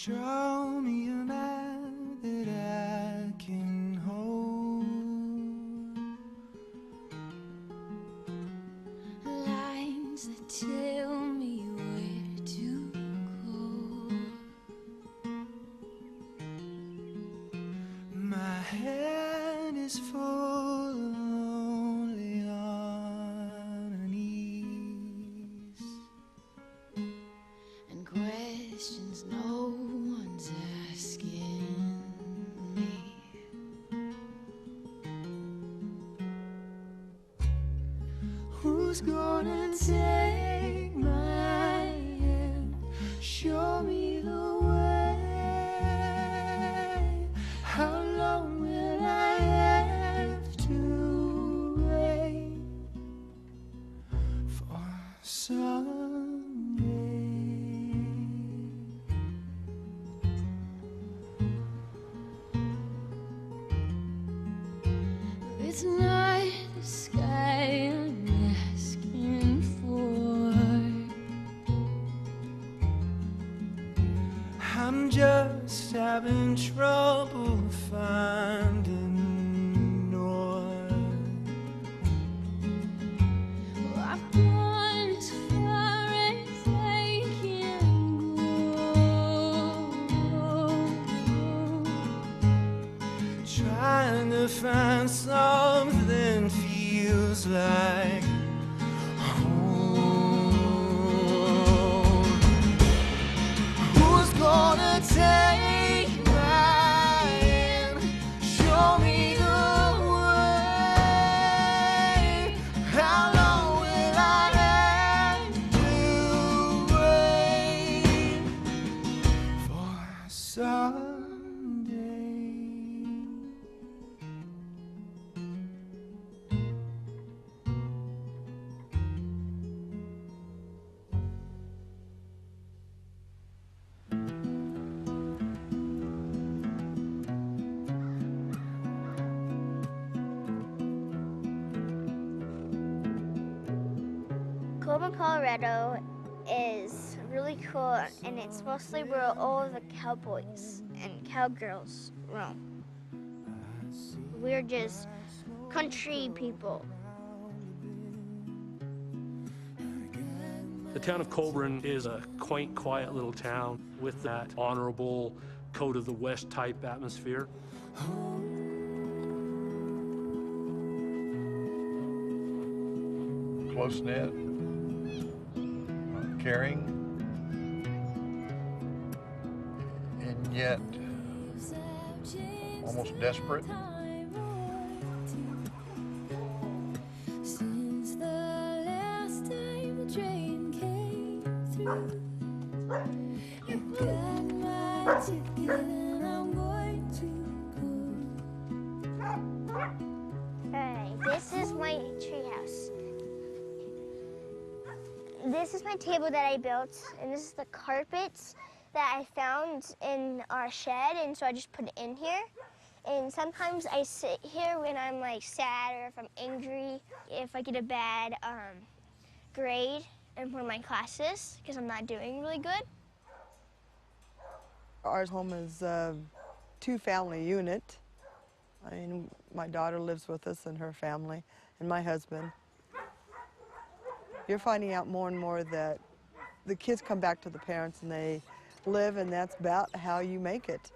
Draw me a man that I can hold. Lines that tell me where to go. My head is full of lonely unease And questions no one's asking me. Who's gonna take my hand, show me the way? How long will I have to wait for someday? It's not the sky I'm asking for. I'm just having trouble finding north. Well, I've gone as far as I can go. Trying to find something feels like home. Who's gonna take my hand, show me the way? How long will I have to wait for someday? Colburn, Colorado is really cool, and it's mostly where all of the cowboys and cowgirls roam. We're just country people. The town of Colburn is a quaint, quiet little town with that honorable Code of the West type atmosphere. Close-knit, caring, and yet almost desperate. Since the last time the train came through, you got my ticket and I'm going to go. Alright, this is my treehouse. This is my table that I built, and this is the carpets that I found in our shed, and so I just put it in here. And sometimes I sit here when I'm like sad or if I'm angry, if I get a bad grade in one of my classes because I'm not doing really good. Our home is a two-family unit. I mean, my daughter lives with us and her family, and my husband. You're finding out more and more that the kids come back to the parents and they live, and that's about how you make it.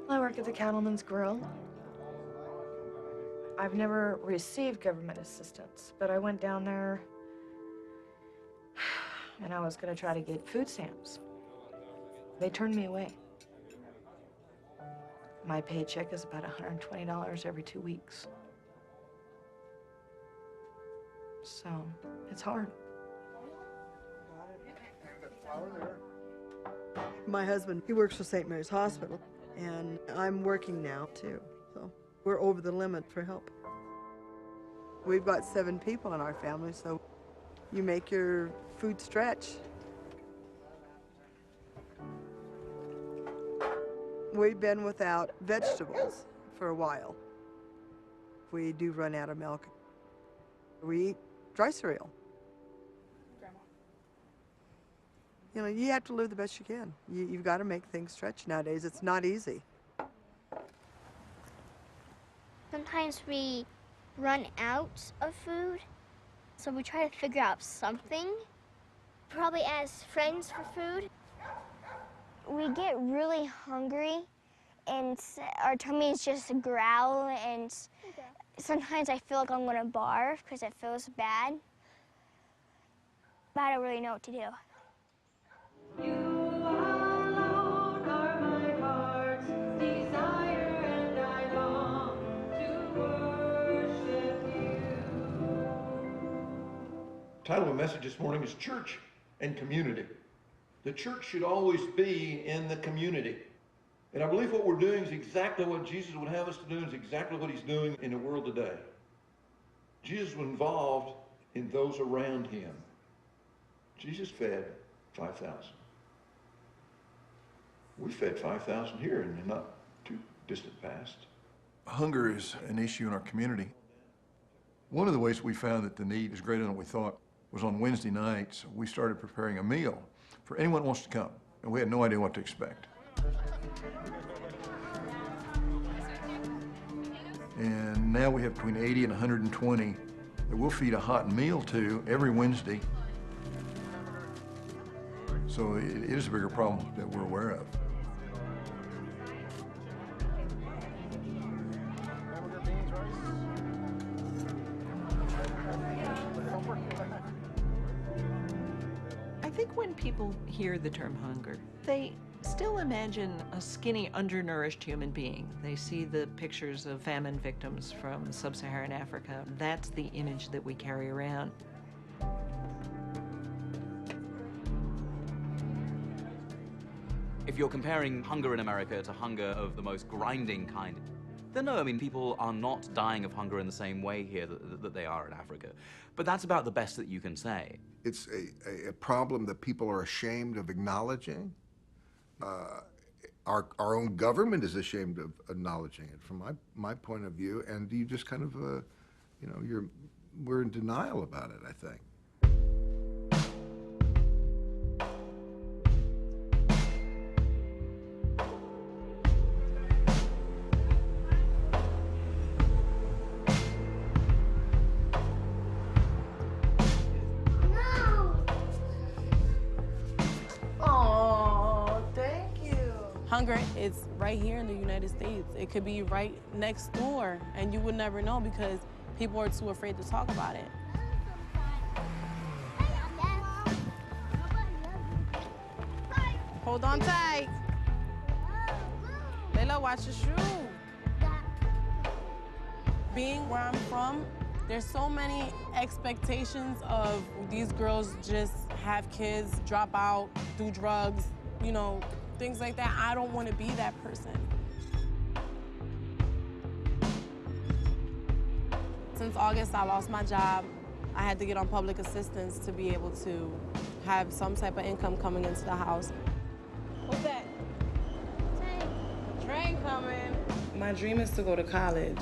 I work at the Cattleman's Grill. I've never received government assistance, but I went down there and I was going to try to get food stamps. They turned me away. My paycheck is about $120 every 2 weeks. So, it's hard. My husband, he works for St. Mary's Hospital, and I'm working now too, so we're over the limit for help. We've got 7 people in our family, so you make your food stretch. We've been without vegetables for a while. We do run out of milk. We eat dry cereal. You know, you have to live the best you can. You've got to make things stretch nowadays. It's not easy. Sometimes we run out of food, so we try to figure out something. Probably ask friends for food. We get really hungry, and our tummies just growl, and sometimes I feel like I'm gonna barf because it feels bad. But I don't really know what to do. You alone are my heart's desire, and I long to worship you. The title of the message this morning is Church and Community. The church should always be in the community. And I believe what we're doing is exactly what Jesus would have us to do, is exactly what he's doing in the world today. Jesus was involved in those around him. Jesus fed 5,000. We fed 5,000 here in the not too distant past. Hunger is an issue in our community. One of the ways we found that the need is greater than we thought was on Wednesday nights. We started preparing a meal for anyone who wants to come, and we had no idea what to expect. And now we have between 80 and 120 that we'll feed a hot meal to every Wednesday. So it is a bigger problem that we're aware of. I think when people hear the term hunger, they still imagine a skinny, undernourished human being. They see the pictures of famine victims from sub-Saharan Africa. That's the image that we carry around. If you're comparing hunger in America to hunger of the most grinding kind, then no, I mean, people are not dying of hunger in the same way here that they are in Africa. But that's about the best that you can say. It's a problem that people are ashamed of acknowledging. Our own government is ashamed of acknowledging it from my point of view, and you just kind of, you know, we're in denial about it, I think. Hunger is right here in the United States. It could be right next door, and you would never know because people are too afraid to talk about it. Hold on tight. Layla, watch your shoe. Being where I'm from, there's so many expectations of these girls just have kids, drop out, do drugs, you know, things like that. I don't want to be that person. Since August, I lost my job. I had to get on public assistance to be able to have some type of income coming into the house. What's that? Train coming. My dream is to go to college.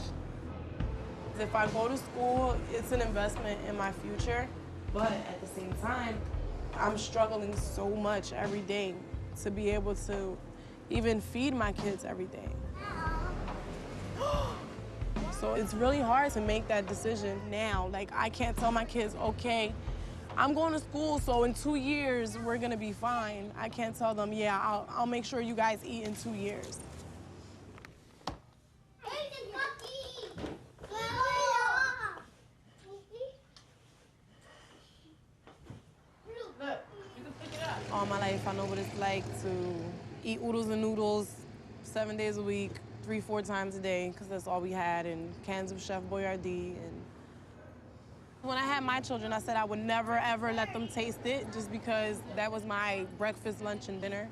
If I go to school, it's an investment in my future. But at the same time, I'm struggling so much every day to be able to even feed my kids every day. So it's really hard to make that decision now. Like, I can't tell my kids, okay, I'm going to school, so in 2 years, we're gonna be fine. I can't tell them, yeah, I'll make sure you guys eat in 2 years. All my life, I know what it's like to eat oodles and noodles 7 days a week, 3-4 times a day, because that's all we had, and cans of Chef Boyardee. And when I had my children, I said I would never, ever let them taste it, just because that was my breakfast, lunch, and dinner.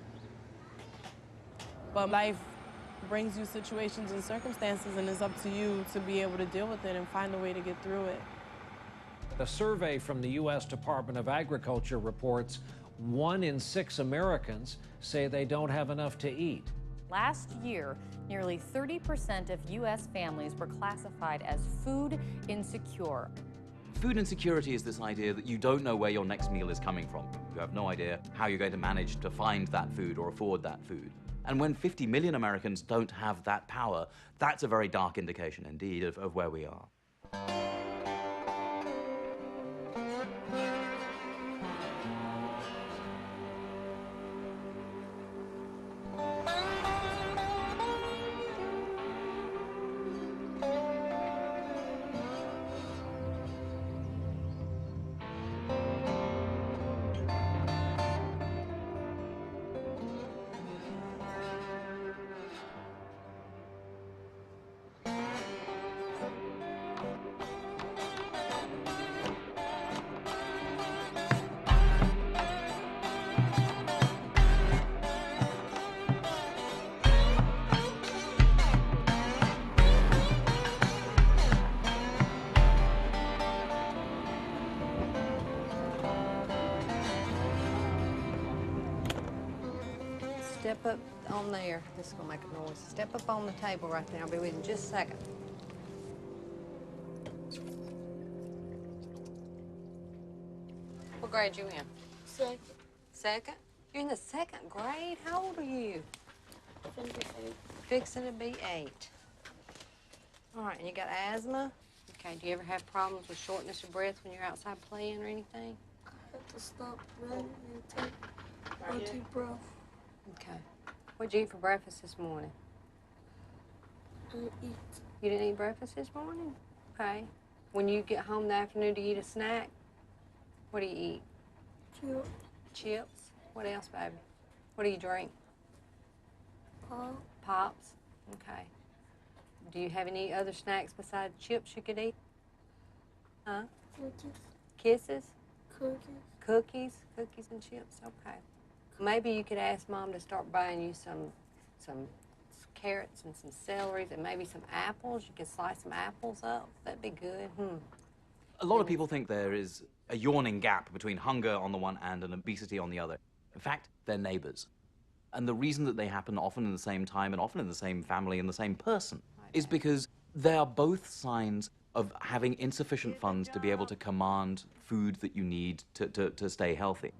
But life brings you situations and circumstances, and it's up to you to be able to deal with it and find a way to get through it. A survey from the U.S. Department of Agriculture reports 1 in 6 Americans say they don't have enough to eat. Last year, nearly 30% of U.S. families were classified as food insecure. Food insecurity is this idea that you don't know where your next meal is coming from. You have no idea how you're going to manage to find that food or afford that food. And when 50 million Americans don't have that power, that's a very dark indication indeed of where we are. Step up on there. This is gonna make a noise. Step up on the table right there. I'll be with you in just a second. What grade you in? Second. Second? You're in the second grade? How old are you? Fixing to be 8. All right, and you got asthma? Okay, do you ever have problems with shortness of breath when you're outside playing or anything? I have to stop running and take a deep breath. Okay. What'd you eat for breakfast this morning? I didn't eat. You didn't eat breakfast this morning? Okay. When you get home in the afternoon, do you eat a snack? What do you eat? Chips. Chips? What else, baby? What do you drink? Pop. Pops? Okay. Do you have any other snacks besides chips you could eat? Huh? Cookies. Kisses? Cookies. Cookies? Cookies and chips? Okay. Maybe you could ask Mom to start buying you some carrots and some celery and maybe some apples. You could slice some apples up. That'd be good. A lot of people think there is a yawning gap between hunger on the one hand and obesity on the other. In fact, they're neighbors. And the reason that they happen often in the same time and often in the same family and the same person is because they are both signs of having insufficient funds to be able to command food that you need to stay healthy.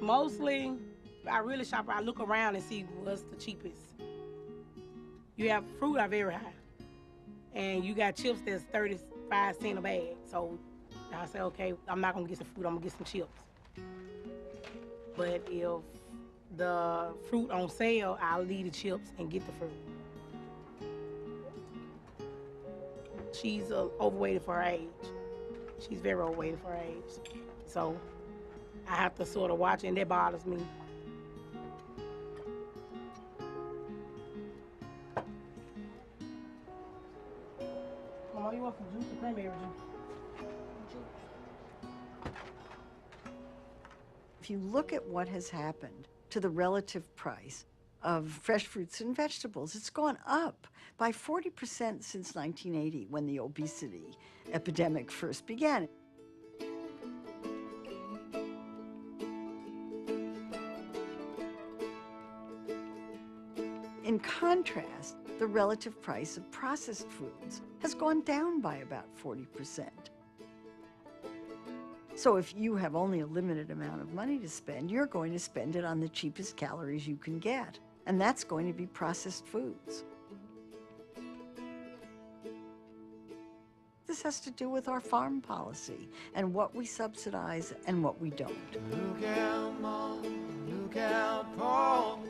Mostly, I really shop, I look around and see what's the cheapest. You have fruit are very high. And you got chips that's 35 cents a bag. So I say, okay, I'm not gonna get some fruit, I'm gonna get some chips. But if the fruit on sale, I'll leave the chips and get the fruit. She's overweighted for her age. She's very overweighted for her age. So I have to sort of watch it, and that bothers me. Mama, you want some juice or cranberry juice? If you look at what has happened to the relative price of fresh fruits and vegetables, it's gone up by 40% since 1980, when the obesity epidemic first began. In contrast, the relative price of processed foods has gone down by about 40%. So if you have only a limited amount of money to spend, you're going to spend it on the cheapest calories you can get, and that's going to be processed foods. This has to do with our farm policy and what we subsidize and what we don't. Look out, Mom, look out, Paul,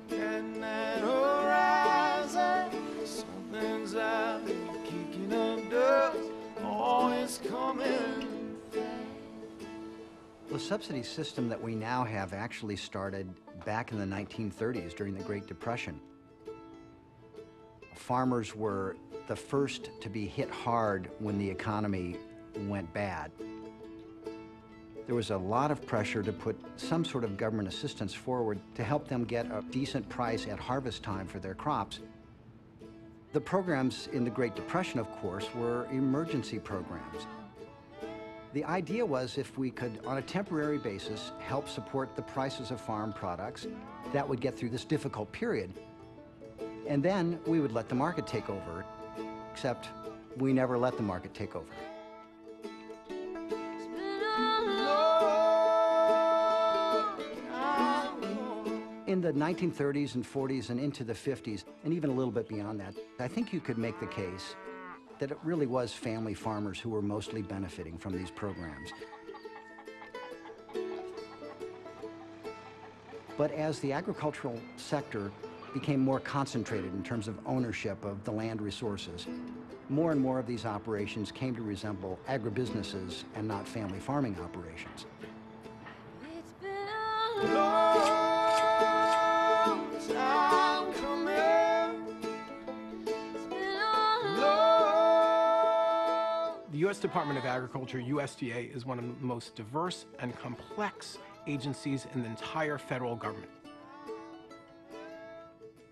look at that horizon. Something's out there kicking up dust, oh, it's coming. The subsidy system that we now have actually started back in the 1930s during the Great Depression. Farmers were the first to be hit hard when the economy went bad. There was a lot of pressure to put some sort of government assistance forward to help them get a decent price at harvest time for their crops. The programs in the Great Depression, of course, were emergency programs. The idea was if we could, on a temporary basis, help support the prices of farm products, that would get through this difficult period. And then we would let the market take over, except we never let the market take over. In the 1930s and 40s and into the 50s, and even a little bit beyond that, I think you could make the case that it really was family farmers who were mostly benefiting from these programs. But as the agricultural sector became more concentrated in terms of ownership of the land resources, more and more of these operations came to resemble agribusinesses and not family farming operations. The U.S. Department of Agriculture, USDA, is one of the most diverse and complex agencies in the entire federal government.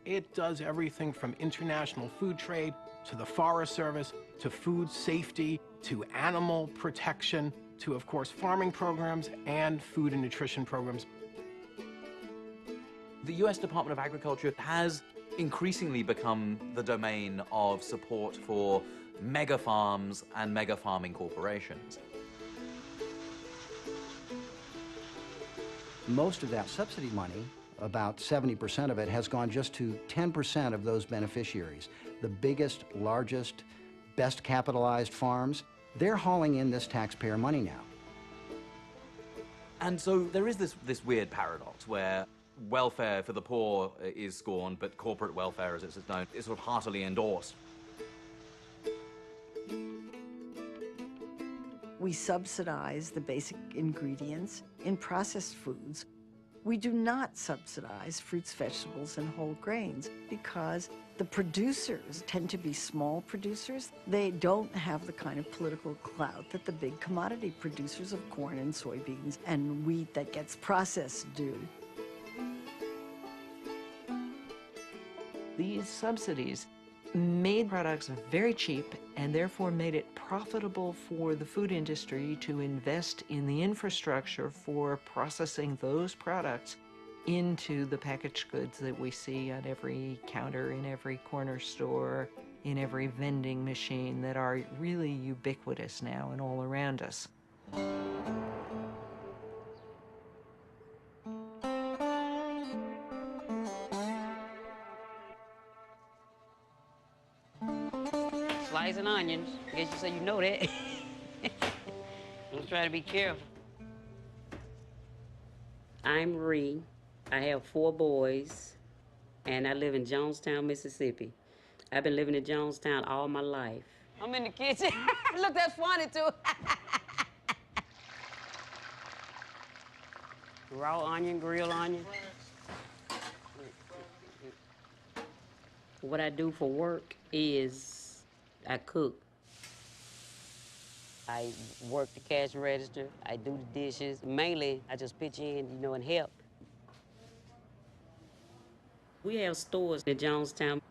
It does everything from international food trade to the Forest Service, to food safety, to animal protection, to, of course, farming programs and food and nutrition programs. The U.S. Department of Agriculture has increasingly become the domain of support for mega farms and mega farming corporations. Most of that subsidy money, about 70% of it, has gone just to 10% of those beneficiaries. The biggest, largest, best capitalized farms, they're hauling in this taxpayer money now. And so there is this weird paradox where welfare for the poor is scorned, but corporate welfare, as it's known, is sort of heartily endorsed. We subsidize the basic ingredients in processed foods. We do not subsidize fruits, vegetables, and whole grains because the producers tend to be small producers. They don't have the kind of political clout that the big commodity producers of corn and soybeans and wheat that gets processed do. These subsidies made products very cheap and therefore made it profitable for the food industry to invest in the infrastructure for processing those products into the packaged goods that we see on every counter, in every corner store, in every vending machine that are really ubiquitous now and all around us. Slicing onions. I guess you say you know that. I'm trying to be careful. I'm Ree. I have 4 boys, and I live in Jonestown, Mississippi. I've been living in Jonestown all my life. I'm in the kitchen. Look, that's funny, too. Raw onion, grilled onion. What I do for work is I cook. I work the cash register. I do the dishes. Mainly, I just pitch in, you know, and help. We have stores in Jonestown.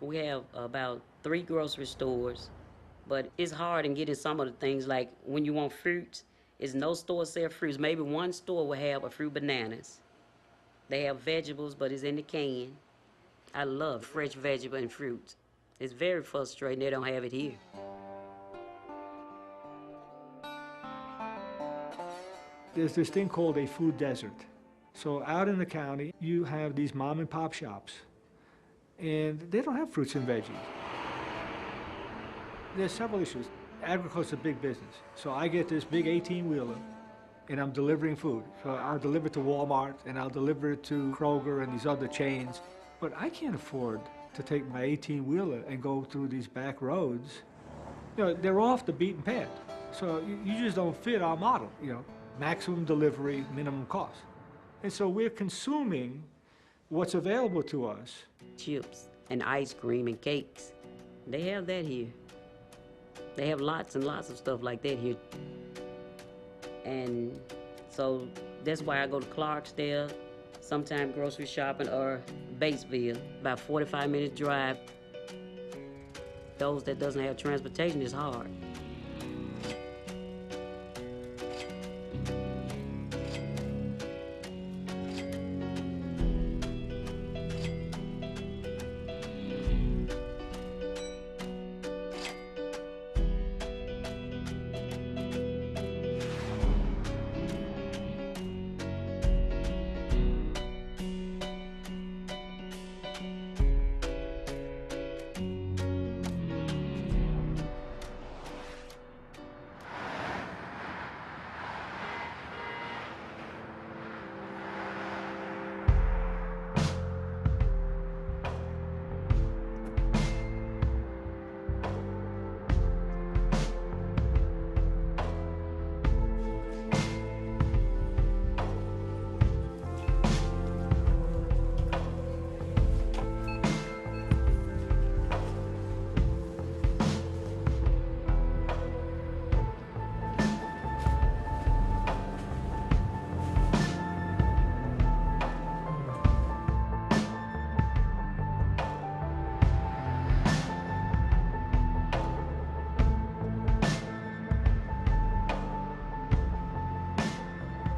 We have about 3 grocery stores, but it's hard in getting some of the things, like when you want fruits, it's no store sell fruits. Maybe one store will have a fruit bananas. They have vegetables, but it's in the can. I love fresh vegetable and fruits. It's very frustrating they don't have it here. There's this thing called a food desert. So out in the county, you have these mom and pop shops, and they don't have fruits and veggies. There's several issues. Agriculture is a big business. So I get this big 18-wheeler, and I'm delivering food. So I'll deliver it to Walmart, and I'll deliver it to Kroger and these other chains. But I can't afford to take my 18-wheeler and go through these back roads. You know, they're off the beaten path. So you just don't fit our model, you know, maximum delivery, minimum cost. And so we're consuming what's available to us. Chips and ice cream and cakes. They have that here. They have lots and lots of stuff like that here. And so that's why I go to Clarksdale, sometimes grocery shopping, or Batesville, about 45-minute drive. those that doesn't have transportation, it's hard.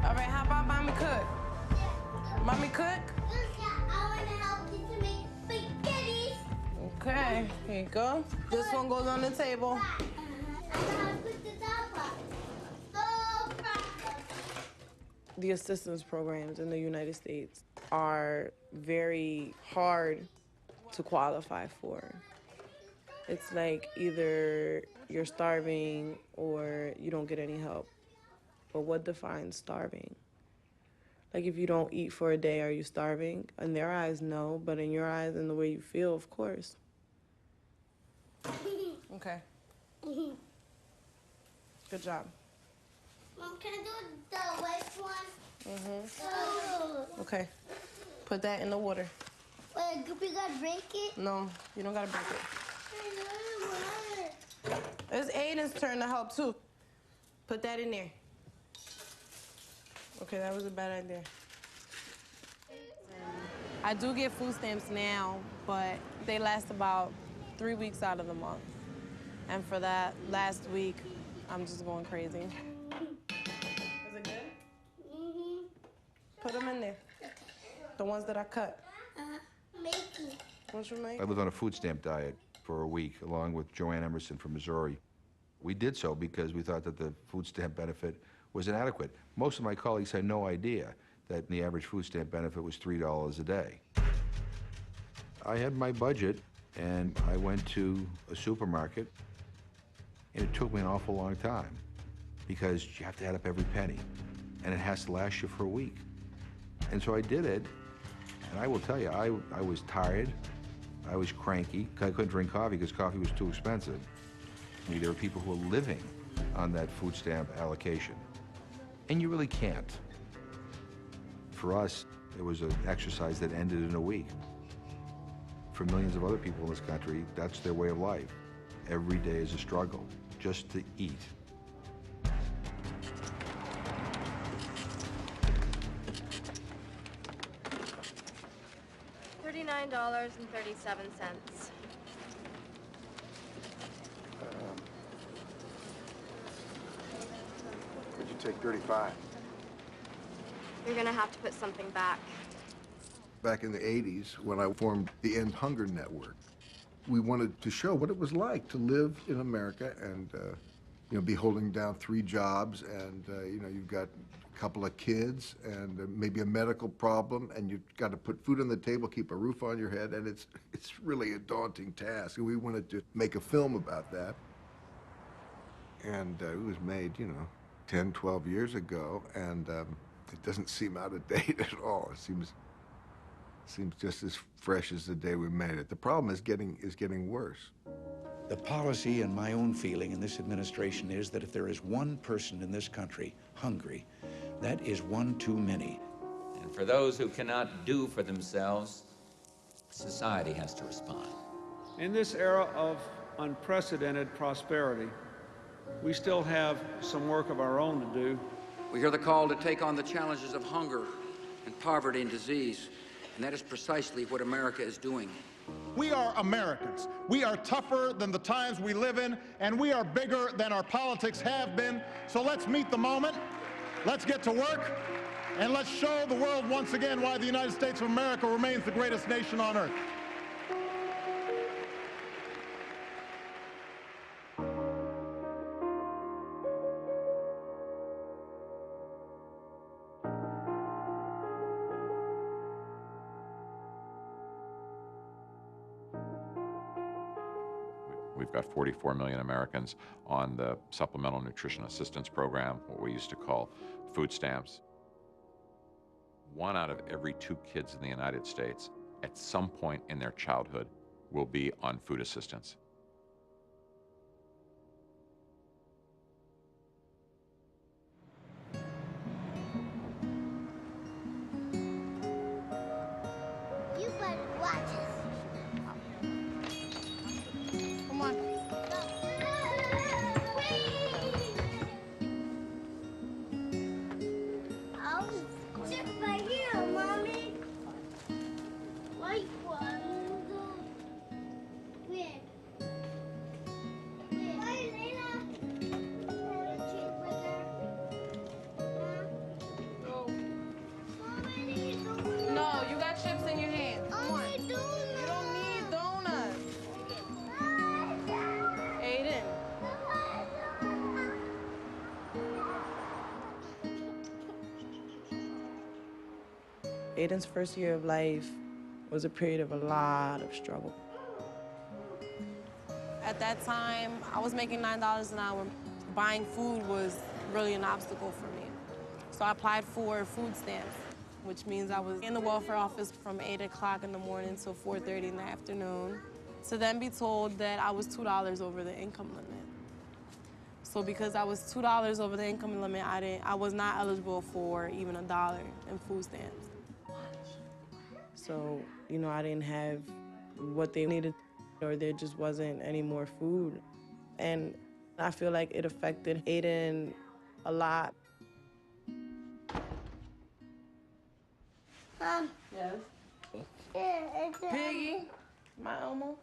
All right, how about Mommy cook? Mommy cook? I want to help you to make spaghetti. Okay, here you go. This one goes on the table. The assistance programs in the United States are very hard to qualify for. It's like either you're starving or you don't get any help. But what defines starving? Like if you don't eat for a day, are you starving? In their eyes, no, but in your eyes and the way you feel, of course. Okay. Good job. Mom, can I do the white one? Mm-hmm. Okay. Put that in the water. Wait, we gotta break it? No, you don't gotta break it. I know it. It's Aiden's turn to help too. Put that in there. Okay, that was a bad idea. I do get food stamps now, but they last about 3 weeks out of the month. And for that last week, I'm just going crazy. Is it good? Mm-hmm. Put them in there. The ones that I cut. Making. What you make? I lived on a food stamp diet for a week, along with Joanne Emerson from Missouri. We did so because we thought that the food stamp benefit was inadequate. Most of my colleagues had no idea that the average food stamp benefit was $3 a day. I had my budget, and I went to a supermarket, and it took me an awful long time because you have to add up every penny, and it has to last you for a week. And so I did it, and I will tell you, I was tired, I was cranky, I couldn't drink coffee because coffee was too expensive. I mean, there were people who were living on that food stamp allocation, and you really can't. For us, it was an exercise that ended in a week. For millions of other people in this country, that's their way of life. Every day is a struggle, just to eat. $39.37. Could you take 35? You're gonna have to put something back. Back in the 80s, when I formed the End Hunger Network, we wanted to show what it was like to live in America and, be holding down 3 jobs and, you've got a couple of kids and maybe a medical problem and you've got to put food on the table, keep a roof on your head, and it's really a daunting task. And we wanted to make a film about that. And it was made, 10, 12 years ago, and it doesn't seem out of date at all. It seems just as fresh as the day we made it. The problem is getting worse. The policy and my own feeling in this administration is that if there is one person in this country hungry, that is one too many. And for those who cannot do for themselves, society has to respond. In this era of unprecedented prosperity, we still have some work of our own to do. We hear the call to take on the challenges of hunger and poverty and disease, and that is precisely what America is doing. We are Americans. We are tougher than the times we live in, and we are bigger than our politics have been. So let's meet the moment. Let's get to work, and let's show the world once again why the United States of America remains the greatest nation on earth. We've got 44 million Americans on the Supplemental Nutrition Assistance Program, what we used to call food stamps. 1 out of every 2 kids in the United States at some point in their childhood will be on food assistance. You better watch this. Come on. I'll sit right here, Mommy. White one. Red. Why, Layla? No, you got chips in your hand. Come on. You don't need donuts. Aiden. Aiden's first year of life was a period of a lot of struggle. At that time, I was making $9 an hour. Buying food was really an obstacle for me. So I applied for food stamps, which means I was in the welfare office from 8 o'clock in the morning till 4:30 in the afternoon, to then be told that I was $2 over the income limit. So because I was $2 over the income limit, I was not eligible for even $1 in food stamps. So, you know, I didn't have what they needed, or there just wasn't any more food. And I feel like it affected Aiden a lot. Mom. Yes? Yeah, it's Piggy, my Elmo.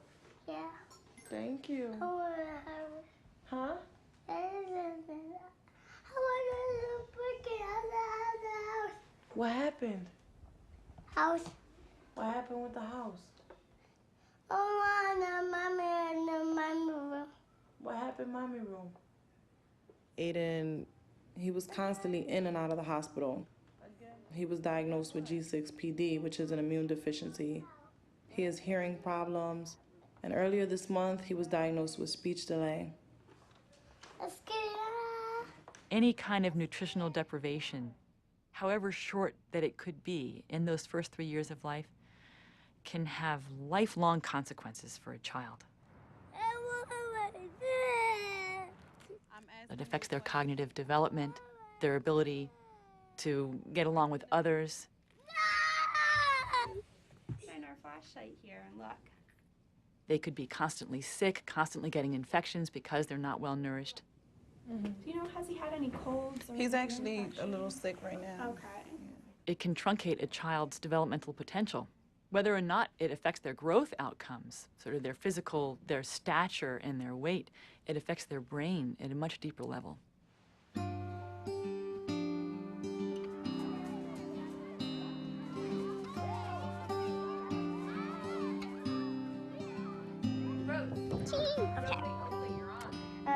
Yeah. Thank you. I want to have it. Huh? I want to break it out of the house. What happened? House. What happened with the house? Oh, no, Mommy, in the mommy room. What happened, mommy room? Aiden, he was constantly in and out of the hospital. He was diagnosed with G6PD, which is an immune deficiency. He has hearing problems, and earlier this month, he was diagnosed with speech delay. Any kind of nutritional deprivation, however short that it could be in those first 3 years of life, can have lifelong consequences for a child. It affects their cognitive development, their ability to get along with others. Shine our flashlight here and look. They could be constantly sick, constantly getting infections because they're not well nourished. Do you know, has he had any colds? Or He's actually a little sick right now. Okay. It can truncate a child's developmental potential. Whether or not it affects their growth outcomes, sort of their physical, their stature and their weight, it affects their brain at a much deeper level.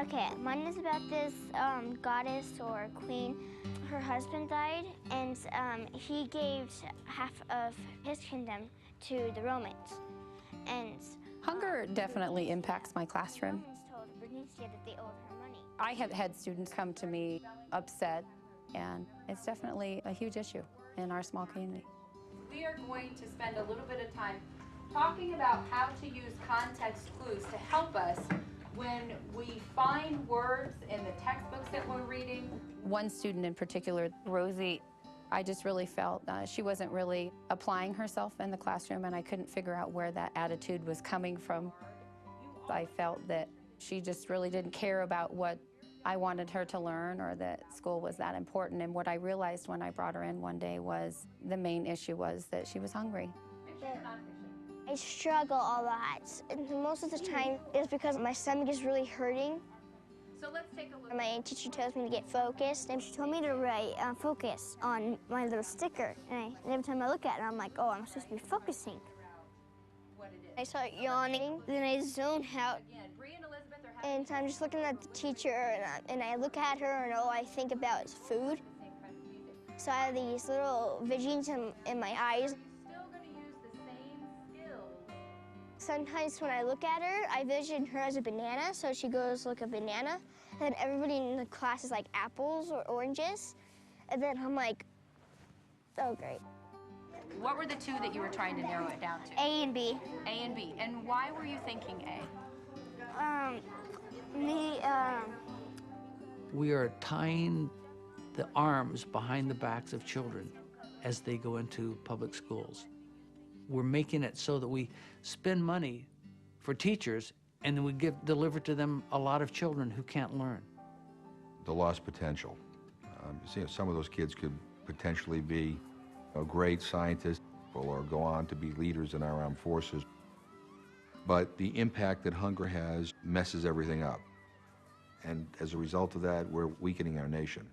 Okay, mine is about this goddess or queen. Her husband died, and he gave half of his kingdom to the Romans. And hunger definitely impacts my classroom. told Bernicia that they owed her money. I have had students come to me upset, and it's definitely a huge issue in our small community. We are going to spend a little bit of time talking about how to use context clues to help us when we find words in the textbooks that we're reading. One student in particular, Rosie, I just really felt she wasn't really applying herself in the classroom, and I couldn't figure out where that attitude was coming from. I felt that she just really didn't care about what I wanted her to learn, or that school was that important. And what I realized when I brought her in one day was the main issue was that she was hungry. I struggle a lot, and most of the time it's because my stomach is really hurting. So let's take a look. My teacher tells me to get focused, and she told me to write focus on my little sticker. And every time I look at it, I'm like, oh, I'm supposed to be focusing. I start yawning, then I zone out. And so I'm just looking at the teacher, and I look at her, and all I think about is food. So I have these little visions in my eyes. Sometimes when I look at her, I vision her as a banana, so she goes like a banana. And then everybody in the class is like apples or oranges. And then I'm like, oh, great. What were the two that you were trying to narrow it down to? A and B. A and B. And why were you thinking A? We are tying the arms behind the backs of children as they go into public schools. We're making it so that we spend money for teachers and then we deliver to them a lot of children who can't learn. The lost potential. Some of those kids could potentially be great scientists or go on to be leaders in our armed forces. But the impact that hunger has messes everything up. And as a result of that, we're weakening our nation.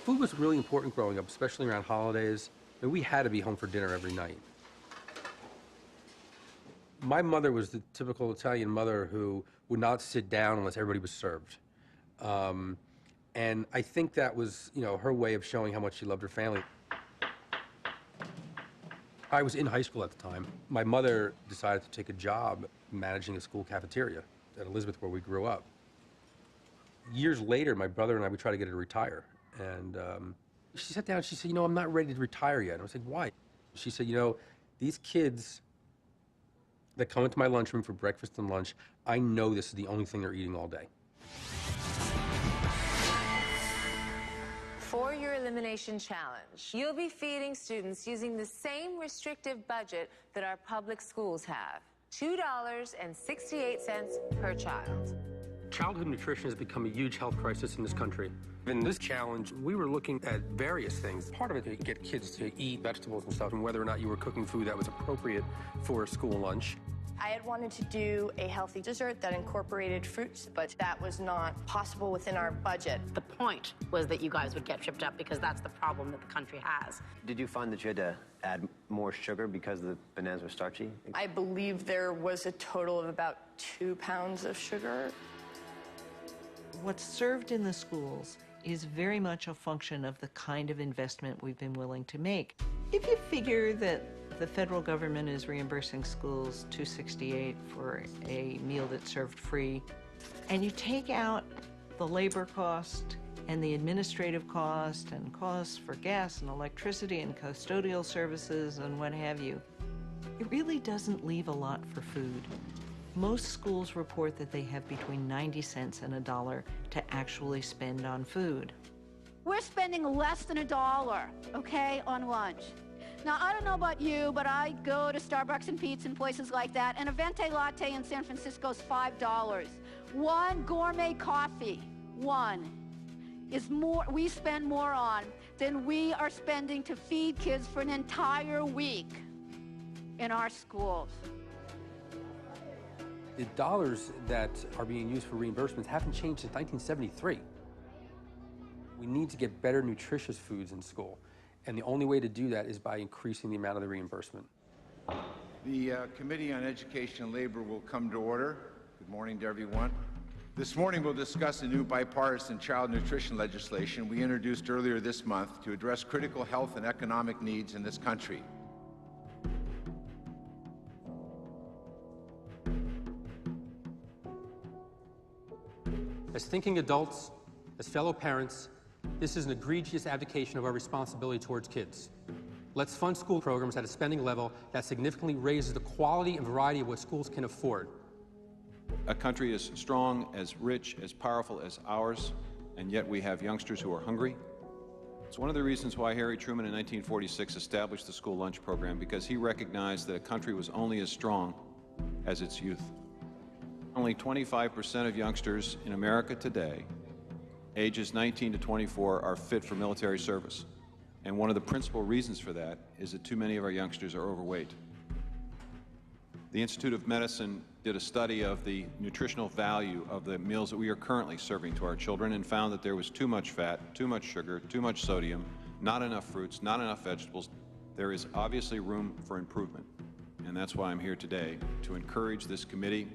Food was really important growing up, especially around holidays. And we had to be home for dinner every night. My mother was the typical Italian mother who would not sit down unless everybody was served. And I think that was, her way of showing how much she loved her family. I was in high school at the time. My mother decided to take a job managing a school cafeteria at Elizabeth, where we grew up. Years later, my brother and I, we tried to get her to retire. And she sat down and she said, I'm not ready to retire yet. And I was like, why? She said, these kids that come into my lunchroom for breakfast and lunch, I know this is the only thing they're eating all day. For your elimination challenge, you'll be feeding students using the same restrictive budget that our public schools have, $2.68 per child. Childhood nutrition has become a huge health crisis in this country. In this challenge, we were looking at various things. Part of it is to get kids to eat vegetables and stuff, and whether or not you were cooking food that was appropriate for a school lunch. I had wanted to do a healthy dessert that incorporated fruits, but that was not possible within our budget. The point was that you guys would get tripped up because that's the problem that the country has. Did you find that you had to add more sugar because the bananas were starchy? I believe there was a total of about 2 pounds of sugar. What's served in the schools is very much a function of the kind of investment we've been willing to make. If you figure that the federal government is reimbursing schools $2.68 for a meal that's served free, and you take out the labor cost and the administrative cost and costs for gas and electricity and custodial services and what have you, it really doesn't leave a lot for food. Most schools report that they have between 90 cents and $1 to actually spend on food. We're spending less than $1, okay, on lunch. Now, I don't know about you, but I go to Starbucks and Pete's and places like that, and a venti latte in San Francisco is $5. One gourmet coffee, is more, we spend more on than we are spending to feed kids for an entire week in our schools. The dollars that are being used for reimbursements haven't changed since 1973. We need to get better nutritious foods in school. And the only way to do that is by increasing the amount of the reimbursement. The Committee on Education and Labor will come to order. Good morning to everyone. This morning we'll discuss a new bipartisan child nutrition legislation we introduced earlier this month to address critical health and economic needs in this country. As thinking adults, as fellow parents, this is an egregious abdication of our responsibility towards kids. Let's fund school programs at a spending level that significantly raises the quality and variety of what schools can afford. A country as strong, as rich, as powerful as ours, and yet we have youngsters who are hungry. It's one of the reasons why Harry Truman in 1946 established the school lunch program, because he recognized that a country was only as strong as its youth. Only 25% of youngsters in America today ages 19 to 24 are fit for military service. And one of the principal reasons for that is that too many of our youngsters are overweight. The Institute of Medicine did a study of the nutritional value of the meals that we are currently serving to our children and found that there was too much fat, too much sugar, too much sodium, not enough fruits, not enough vegetables. There is obviously room for improvement. And that's why I'm here today, to encourage this committee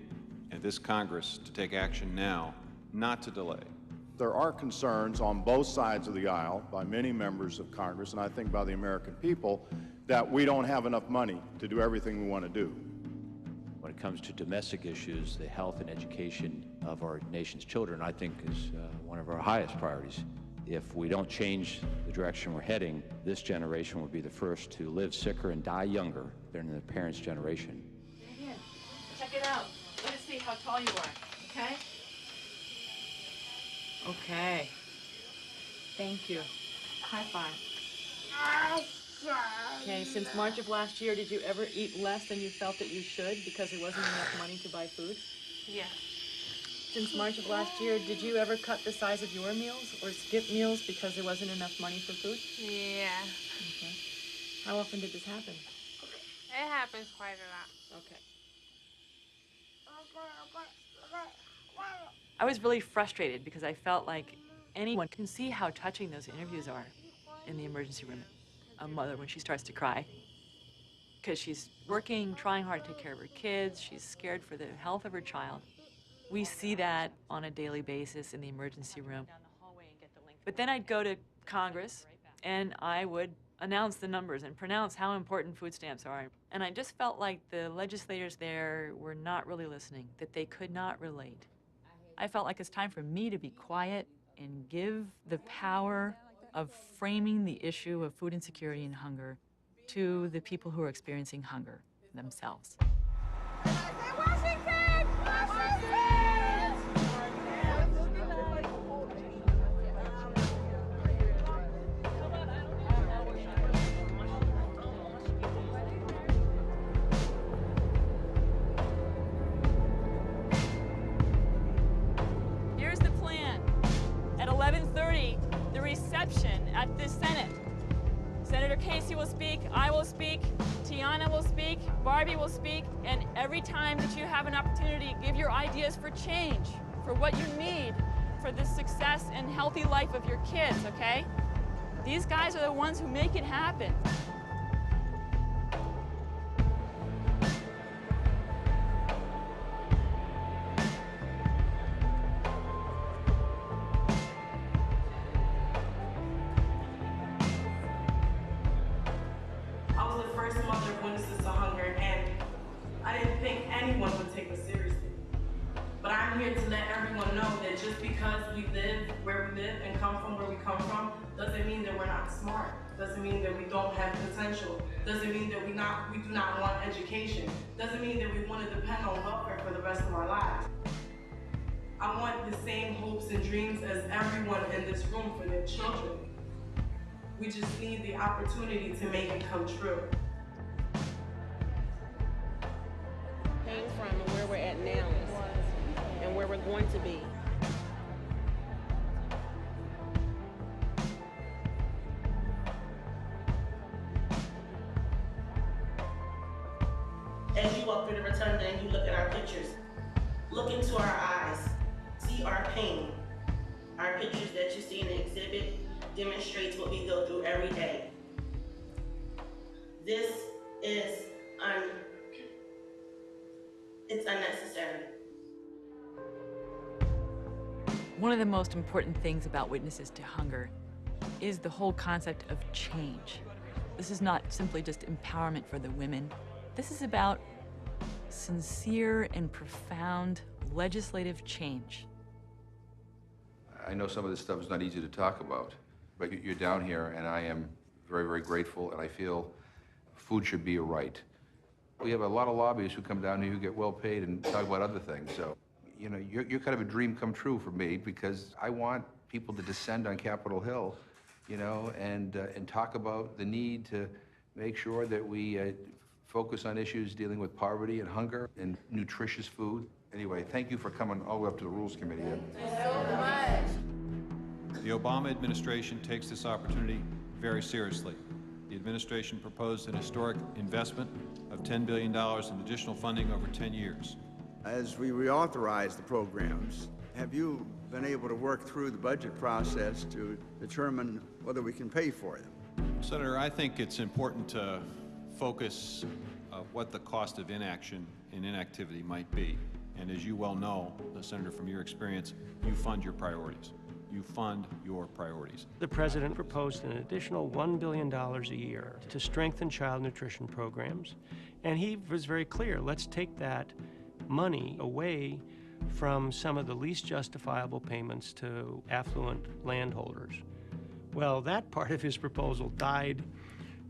and this Congress to take action now, not to delay. There are concerns on both sides of the aisle by many members of Congress, and I think by the American people, that we don't have enough money to do everything we want to do. When it comes to domestic issues, the health and education of our nation's children, I think, is one of our highest priorities. If we don't change the direction we're heading, this generation will be the first to live sicker and die younger than their parents' generation. Check it out. Let us see how tall you are, okay? Okay. Thank you. High five. Okay, since March of last year, did you ever eat less than you felt that you should because there wasn't enough money to buy food? Yeah. Since March of last year, did you ever cut the size of your meals or skip meals because there wasn't enough money for food? Yeah. Okay. How often did this happen? It happens quite a lot. Okay. I was really frustrated because I felt like anyone can see how touching those interviews are in the emergency room. A mother when she starts to cry because she's working, trying hard to take care of her kids. She's scared for the health of her child. We see that on a daily basis in the emergency room. But then I'd go to Congress and I would announce the numbers and pronounce how important food stamps are. And I just felt like the legislators there were not really listening, that they could not relate. I felt like it's time for me to be quiet and give the power of framing the issue of food insecurity and hunger to the people who are experiencing hunger themselves. Here's the plan. At 11:30, the reception at the Senate. Senator Casey will speak, I will speak, Tiana will speak, Barbie will speak, and every time that you have an opportunity, give your ideas for change, for what you need for the success and healthy life of your kids, okay? These guys are the ones who make it happen. I was the first mother of witnesses to hunger, and I didn't think anyone would take us seriously. But I'm here to let everyone know that just because we live where we live and come from where we come from, doesn't mean that we're not smart. Doesn't mean that we don't have potential. Doesn't mean that we do not want education. Doesn't mean that we want to depend on welfare for the rest of our lives. I want the same hopes and dreams as everyone in this room for their children. We just need the opportunity to make it come true. Came from and where we're at now and where we're going to be. As you walk through the rotunda and you look at our pictures, look into our eyes, see our pain. Our pictures that you see in the exhibit demonstrates what we go through every day. This is it's unnecessary. One of the most important things about Witnesses to Hunger is the whole concept of change. This is not simply just empowerment for the women. This is about sincere and profound legislative change. I know some of this stuff is not easy to talk about, but you're down here, and I am very, very grateful, and I feel food should be a right. We have a lot of lobbyists who come down here who get well paid and talk about other things, so, you know, you're kind of a dream come true for me, because I want people to descend on Capitol Hill, you know, and talk about the need to make sure that we focus on issues dealing with poverty and hunger and nutritious food. Anyway, thank you for coming all the way up to the Rules Committee. Thank you so much. The Obama administration takes this opportunity very seriously. The administration proposed an historic investment of $10 billion in additional funding over 10 years. As we reauthorize the programs, have you been able to work through the budget process to determine whether we can pay for them? Senator, I think it's important to focus what the cost of inaction and inactivity might be. And as you well know, Senator, from your experience, you fund your priorities. You fund your priorities. The President proposed an additional $1 billion a year to strengthen child nutrition programs. And he was very clear, let's take that money away from some of the least justifiable payments to affluent landholders. Well, that part of his proposal died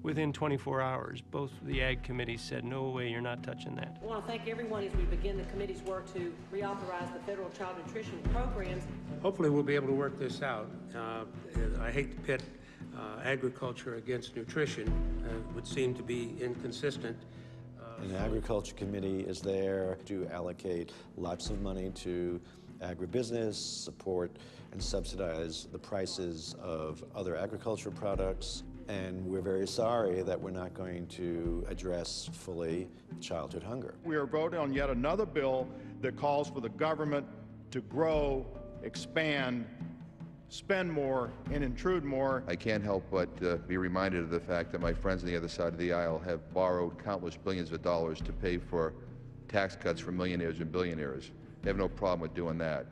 within 24 hours. Both the Ag committees said, no way, you're not touching that. I want to thank everyone as we begin the committee's work to reauthorize the federal child nutrition programs. Hopefully we'll be able to work this out. I hate to pit agriculture against nutrition. It would seem to be inconsistent. And the Agriculture Committee is there to allocate lots of money to agribusiness, support and subsidize the prices of other agricultural products. And we're very sorry that we're not going to address fully childhood hunger. We are voting on yet another bill that calls for the government to grow, expand, spend more, and intrude more. I can't help but be reminded of the fact that my friends on the other side of the aisle have borrowed countless billions of dollars to pay for tax cuts for millionaires and billionaires. They have no problem with doing that.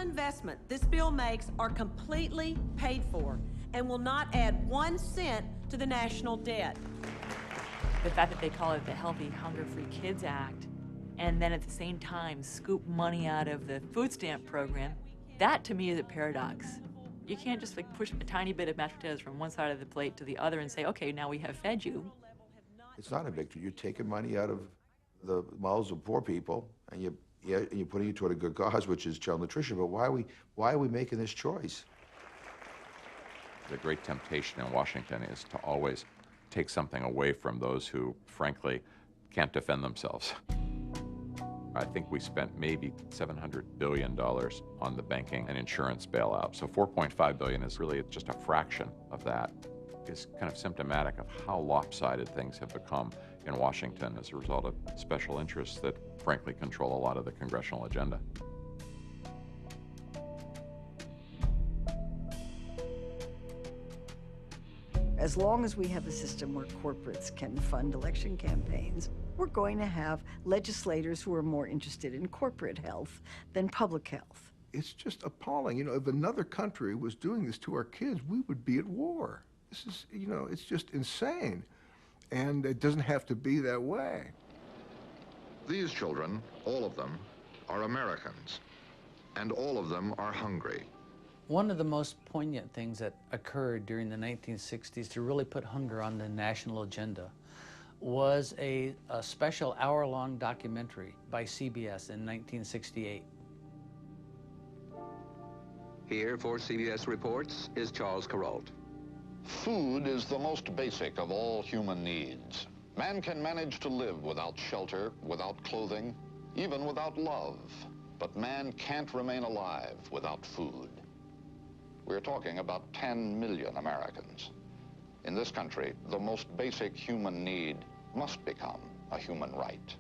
Investment this bill makes are completely paid for and will not add 1 cent to the national debt. The fact that they call it the Healthy Hunger-Free Kids Act and then at the same time scoop money out of the food stamp program, that to me is a paradox. You can't just like push a tiny bit of mashed potatoes from one side of the plate to the other and say, okay, now we have fed you. It's not a victory. You're taking money out of the mouths of poor people and you're putting it toward a good cause, which is child nutrition. But why are we making this choice? The great temptation in Washington is to always take something away from those who, frankly, can't defend themselves. I think we spent maybe $700 billion on the banking and insurance bailout. So $4.5 billion is really just a fraction of that. It's kind of symptomatic of how lopsided things have become in Washington as a result of special interests that, frankly, control a lot of the congressional agenda. As long as we have a system where corporates can fund election campaigns, we're going to have legislators who are more interested in corporate health than public health. It's just appalling. You know, if another country was doing this to our kids, we would be at war. This is, you know, it's just insane. And it doesn't have to be that way. These children, all of them, are Americans, and all of them are hungry. One of the most poignant things that occurred during the 1960s to really put hunger on the national agenda was a special hour-long documentary by CBS in 1968. Here for CBS Reports is Charles Kuralt. Food is the most basic of all human needs. Man can manage to live without shelter, without clothing, even without love. But man can't remain alive without food. We're talking about 10 million Americans. In this country, the most basic human need must become a human right.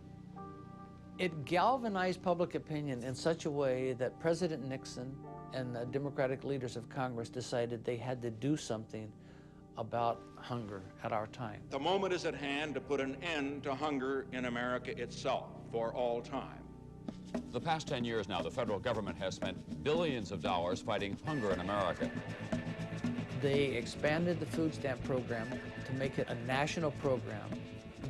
It galvanized public opinion in such a way that President Nixon and the Democratic leaders of Congress decided they had to do something about hunger at our time. The moment is at hand to put an end to hunger in America itself for all time. The past 10 years now, the federal government has spent billions of dollars fighting hunger in America. They expanded the food stamp program to make it a national program.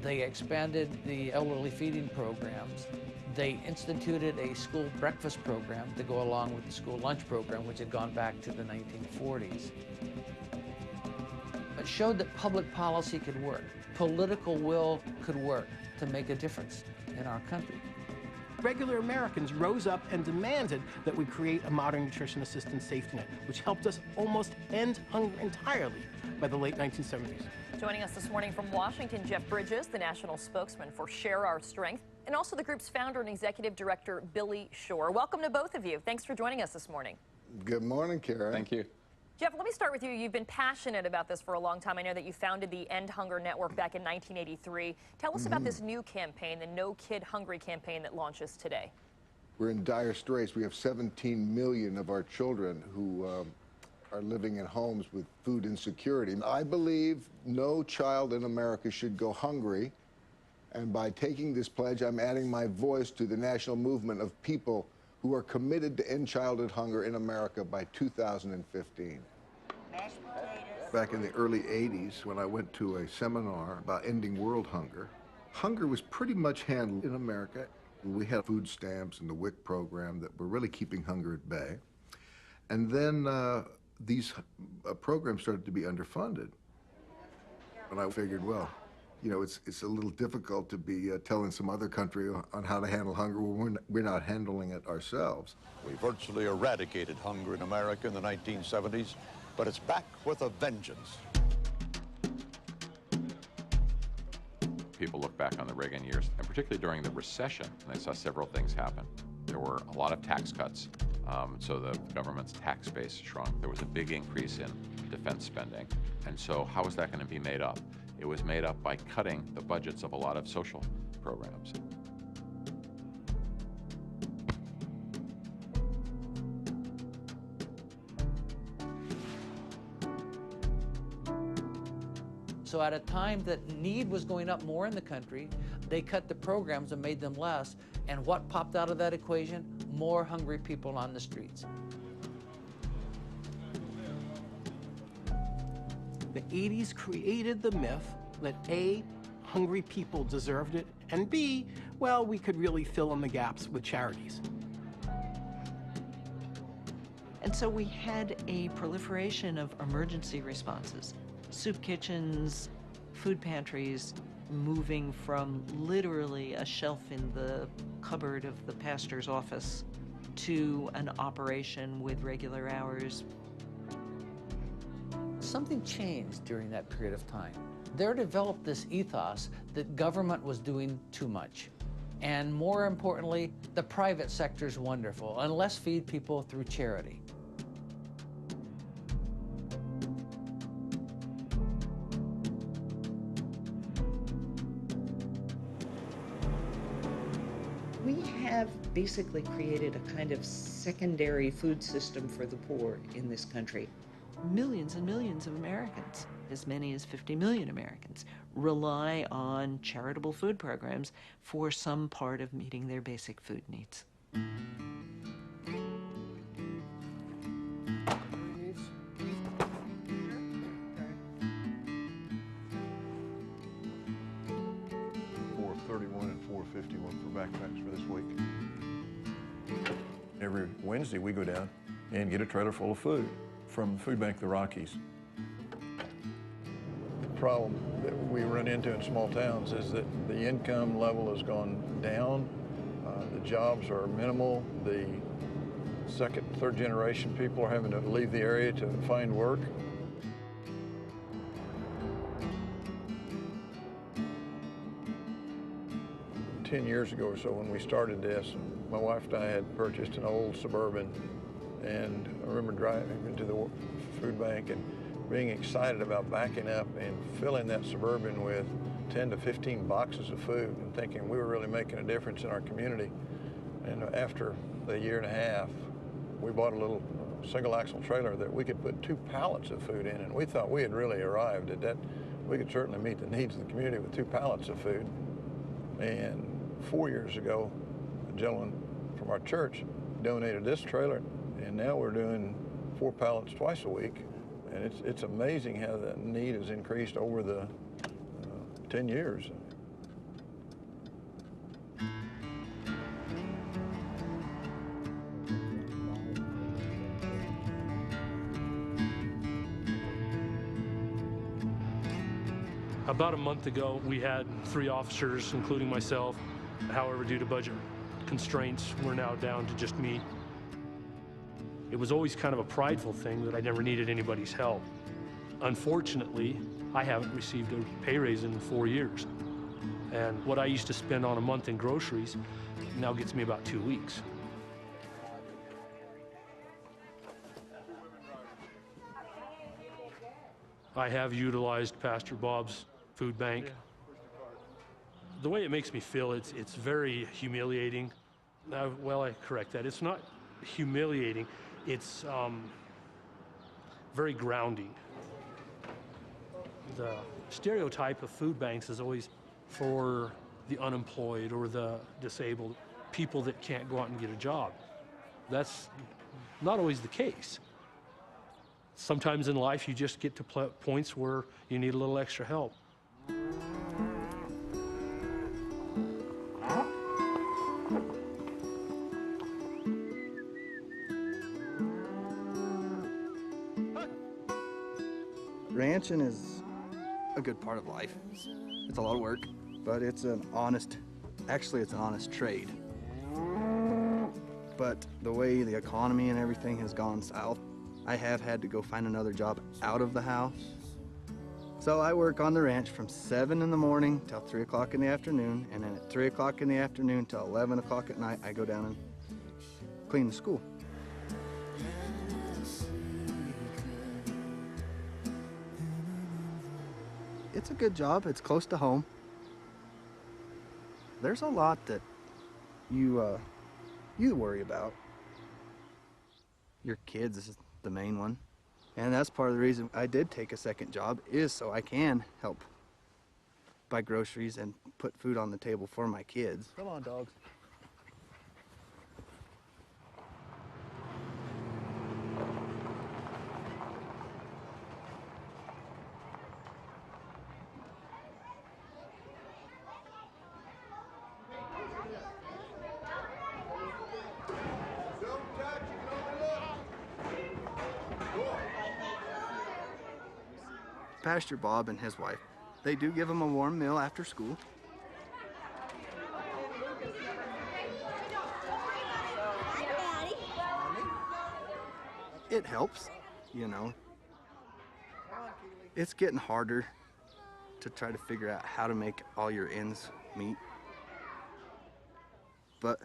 They expanded the elderly feeding programs. They instituted a school breakfast program to go along with the school lunch program, which had gone back to the 1940s. It showed that public policy could work. Political will could work to make a difference in our country. Regular Americans rose up and demanded that we create a modern nutrition assistance safety net, which helped us almost end hunger entirely by the late 1970s. Joining us this morning from Washington, Jeff Bridges, the national spokesman for Share Our Strength, and also the group's founder and executive director, Billy Shore. Welcome to both of you. Thanks for joining us this morning. Good morning, Karen. Thank you. Jeff, let me start with you. You've been passionate about this for a long time. I know that you founded the End Hunger Network back in 1983. Tell us about this new campaign, the No Kid Hungry campaign that launches today. We're in dire straits. We have 17 million of our children who are living in homes with food insecurity. I believe no child in America should go hungry. And by taking this pledge, I'm adding my voice to the national movement of people who are committed to end childhood hunger in America by 2015. Back in the early 80s, when I went to a seminar about ending world hunger, hunger was pretty much handled in America. We had food stamps and the WIC program that were really keeping hunger at bay. And then these programs started to be underfunded. And I figured, well, you know, it's a little difficult to be telling some other country on how to handle hunger when we're not handling it ourselves. We virtually eradicated hunger in America in the 1970s, but it's back with a vengeance. People look back on the Reagan years, and particularly during the recession, and they saw several things happen. There were a lot of tax cuts, so the government's tax base shrunk. There was a big increase in defense spending, and so how was that going to be made up? It was made up by cutting the budgets of a lot of social programs. So at a time that need was going up more in the country, they cut the programs and made them less. And what popped out of that equation? More hungry people on the streets. The 80s created the myth that A, hungry people deserved it, and B, well, we could really fill in the gaps with charities. And so we had a proliferation of emergency responses. Soup kitchens, food pantries, moving from literally a shelf in the cupboard of the pastor's office to an operation with regular hours. Something changed during that period of time. There developed this ethos that government was doing too much. And more importantly, the private sector's wonderful, and let's feed people through charity. We have basically created a kind of secondary food system for the poor in this country. Millions and millions of Americans, as many as 50 million Americans, rely on charitable food programs for some part of meeting their basic food needs. $431 and $451 for backpacks for this week. Every Wednesday we go down and get a trailer full of food from the Food Bank of the Rockies. The problem that we run into in small towns is that the income level has gone down, the jobs are minimal, the second, third generation people are having to leave the area to find work. Ten years ago or so when we started this, my wife and I had purchased an old Suburban, and I remember driving into the food bank and being excited about backing up and filling that Suburban with 10 to 15 boxes of food and thinking we were really making a difference in our community. And after a year and a half, we bought a little single axle trailer that we could put 2 pallets of food in, and we thought we had really arrived at that. We could certainly meet the needs of the community with 2 pallets of food. And 4 years ago, a gentleman from our church donated this trailer, and now we're doing 4 pallets twice a week. And it's amazing how the need has increased over the 10 years. About a month ago, we had 3 officers, including myself. However, due to budget constraints were now down to just me. It was always kind of a prideful thing that I never needed anybody's help. Unfortunately, I haven't received a pay raise in 4 years. And what I used to spend on a month in groceries now gets me about 2 weeks. I have utilized Pastor Bob's food bank. The way it makes me feel, it's very humiliating. Well, I correct that. It's not humiliating. It's very grounding. The stereotype of food banks is always for the unemployed or the disabled, people that can't go out and get a job. That's not always the case. Sometimes in life you just get to points where you need a little extra help. Ranching is a good part of life. It's a lot of work, but it's an honest trade. But the way the economy and everything has gone south, I have had to go find another job out of the house. So I work on the ranch from 7 in the morning till 3 o'clock in the afternoon, and then at 3 o'clock in the afternoon till 11 o'clock at night, I go down and clean the school. It's a good job. It's close to home. There's a lot that you worry about. Your kids is the main one. And that's part of the reason I did take a second job, is so I can help buy groceries and put food on the table for my kids. Come on, dogs. Pastor Bob and his wife, they do give him a warm meal after school. It helps, you know. It's getting harder to try to figure out how to make all your ends meet. But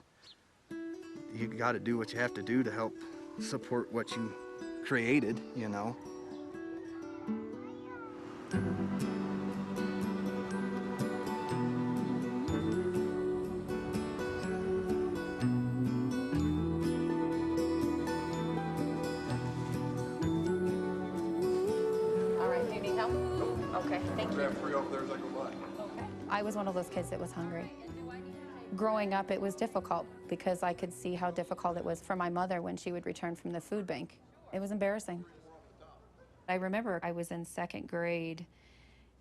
you got to do what you have to do to help support what you created, you know. I was one of those kids that was hungry. Growing up, it was difficult because I could see how difficult it was for my mother when she would return from the food bank. It was embarrassing. I remember I was in 2nd grade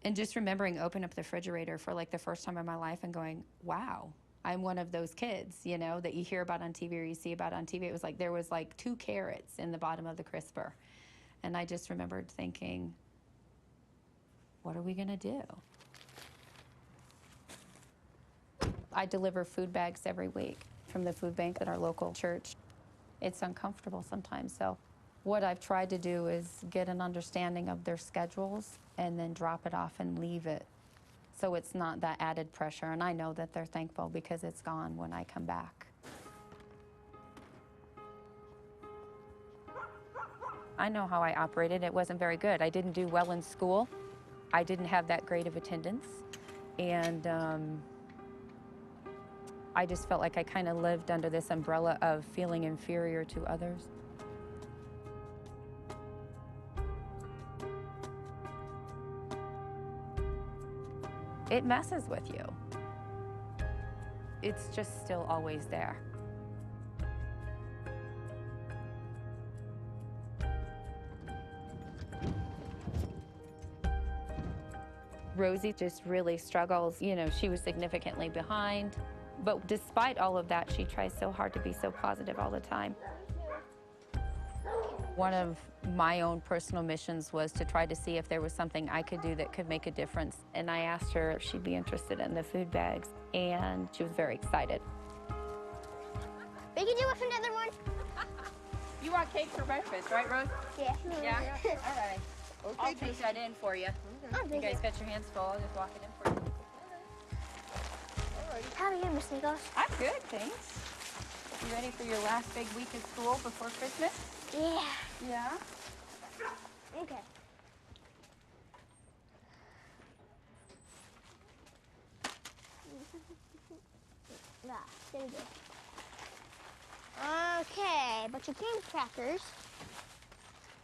and just remembering opening up the refrigerator for like the first time in my life and going, wow, I'm one of those kids, you know, that you hear about on TV or you see about on TV. It was like there was like 2 carrots in the bottom of the crisper. And I just remembered thinking, what are we gonna do? I deliver food bags every week from the food bank at our local church. It's uncomfortable sometimes, so what I've tried to do is get an understanding of their schedules and then drop it off and leave it so it's not that added pressure. And I know that they're thankful because it's gone when I come back. I know how I operated. It wasn't very good. I didn't do well in school. I didn't have that great of attendance. And I just felt like I kind of lived under this umbrella of feeling inferior to others. It messes with you. It's just still always there. Rosie just really struggles. You know, she was significantly behind. But despite all of that, she tries so hard to be so positive all the time. One of my own personal missions was to try to see if there was something I could do that could make a difference. And I asked her if she'd be interested in the food bags, and she was very excited. We can do us another one. You want cake for breakfast, right, Rose? Yeah. Yeah? All right. I'll take that in for you. You guys got your hands full. I'll just walk it in for you. How are you, Miss Nichols? I'm good, thanks. You ready for your last big week of school before Christmas? Yeah. Yeah? Okay. There you go. Okay, but you candy crackers.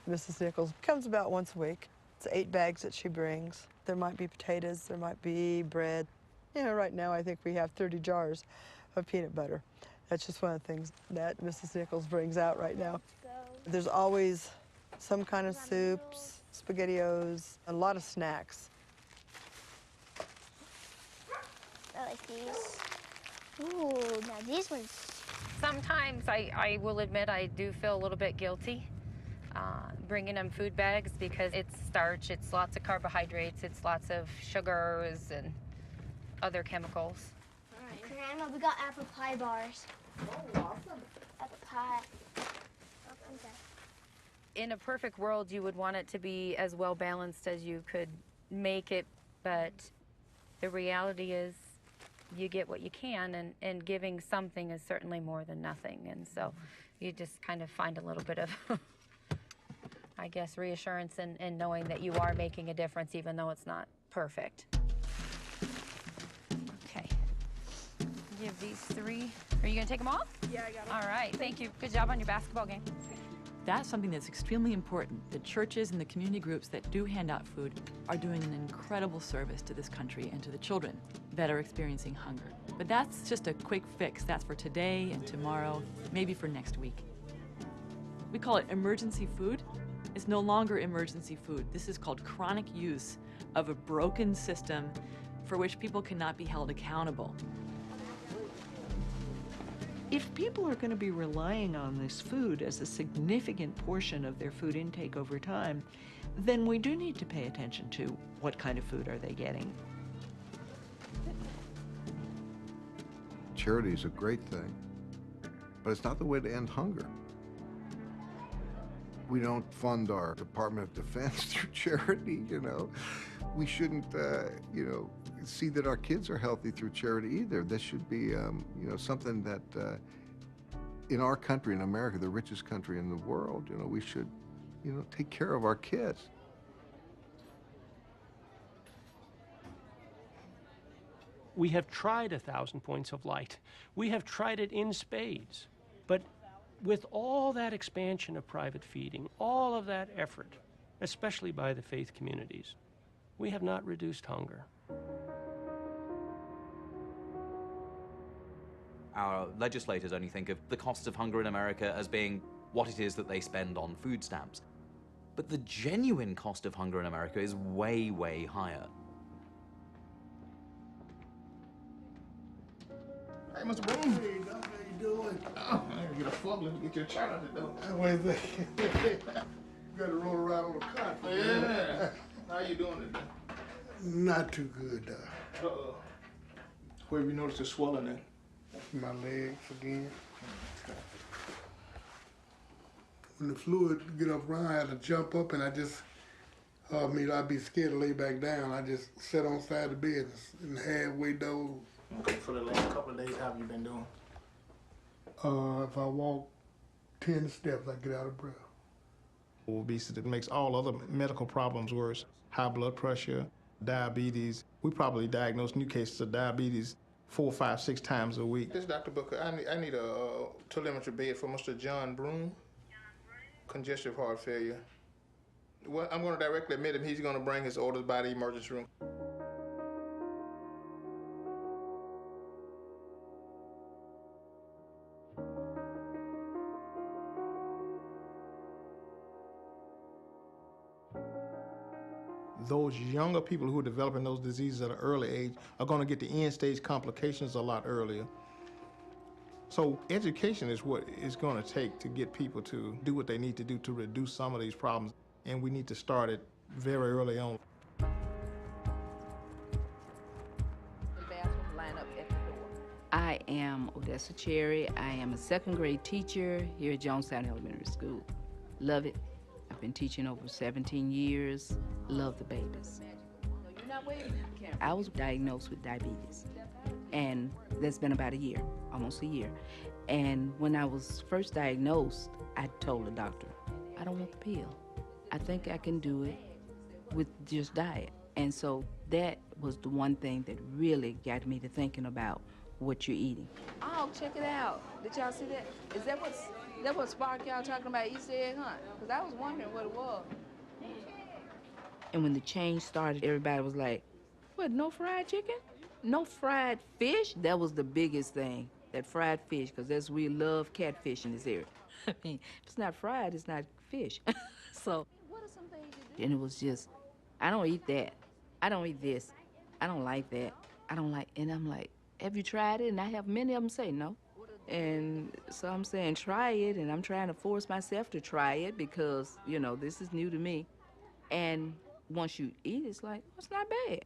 Mrs. Nichols comes about once a week. It's 8 bags that she brings. There might be potatoes, there might be bread. You know, right now I think we have 30 jars of peanut butter. That's just one of the things that Mrs. Nichols brings out right now. There's always some kind of soups, SpaghettiOs, a lot of snacks. I like these. Ooh, now these ones. Sometimes I will admit I do feel a little bit guilty bringing them food bags because it's starch, it's lots of carbohydrates, it's lots of sugars and other chemicals. Grandma, we got apple pie bars. Oh, awesome. Apple pie. Okay. In a perfect world, you would want it to be as well balanced as you could make it, but the reality is you get what you can, and giving something is certainly more than nothing. And so you just kind of find a little bit of, I guess, reassurance in knowing that you are making a difference, even though it's not perfect. Okay. Give these 3. Are you going to take them all? Yeah, I got them. All right. Thank you. Good job on your basketball game. That's something that's extremely important. The churches and the community groups that do hand out food are doing an incredible service to this country and to the children that are experiencing hunger. But that's just a quick fix. That's for today and tomorrow, maybe for next week. We call it emergency food. It's no longer emergency food. This is called chronic use of a broken system for which people cannot be held accountable. If people are going to be relying on this food as a significant portion of their food intake over time, then we do need to pay attention to what kind of food are they getting. Charity is a great thing, but it's not the way to end hunger. We don't fund our Department of Defense through charity, you know. We shouldn't, you know, see that our kids are healthy through charity either. This should be, you know, something that in our country, in America, the richest country in the world, you know, we should, you know, take care of our kids. We have tried 1,000 points of light. We have tried it in spades. But with all that expansion of private feeding, all of that effort, especially by the faith communities, we have not reduced hunger. Our legislators only think of the cost of hunger in America as being what it is that they spend on food stamps. But the genuine cost of hunger in America is way, way higher. Hey, Mr. Boone. Hey, Doc, how you doing? Oh, I gotta get a fork. Let me get your child out the door. What is that? You gotta roll around on the cot. Yeah. How you doing today? Not too good, Doc. Uh-oh. Where have you noticed the swelling in? My legs again. When the fluid get up around, I had to jump up, and I just, I'd be scared to lay back down. I just sat on the side of the bed and halfway dozed. Okay, for the last couple of days, how have you been doing? If I walk 10 steps, I get out of breath. Obesity makes all other medical problems worse. High blood pressure, diabetes. We probably diagnose new cases of diabetes 4, 5, 6 times a week. This is Dr. Booker. I need a telemetry bed for Mr. John Broom. Congestive heart failure. Well, I'm going to directly admit him. He's going to bring his orders by the emergency room. Those younger people who are developing those diseases at an early age are going to get the end-stage complications a lot earlier. So education is what it's going to take to get people to do what they need to do to reduce some of these problems, and we need to start it very early on. The bathroom line up at the door. I am Odessa Cherry. I am a second grade teacher here at Jonestown Elementary School. Love it. I've been teaching over 17 years. Love the babies. I was diagnosed with diabetes, and that's been about a year, almost a year. And when I was first diagnosed, I told the doctor, I don't want the pill. I think I can do it with just diet. And so that was the one thing that really got me to thinking about what you're eating. Oh, check it out. Did y'all see that? Is that what sparked y'all talking about Easter egg hunt? Because I was wondering what it was. And when the change started, everybody was like, what, no fried chicken? No fried fish? That was the biggest thing, that fried fish, because we love catfish in this area. I mean, if it's not fried, it's not fish. So, and it was just, I don't eat that. I don't eat this. I don't like that. I don't like, and I'm like, have you tried it? And I have many of them say no. And so I'm saying, try it, and I'm trying to force myself to try it because, you know, this is new to me. And once you eat, it's like, oh, it's not bad.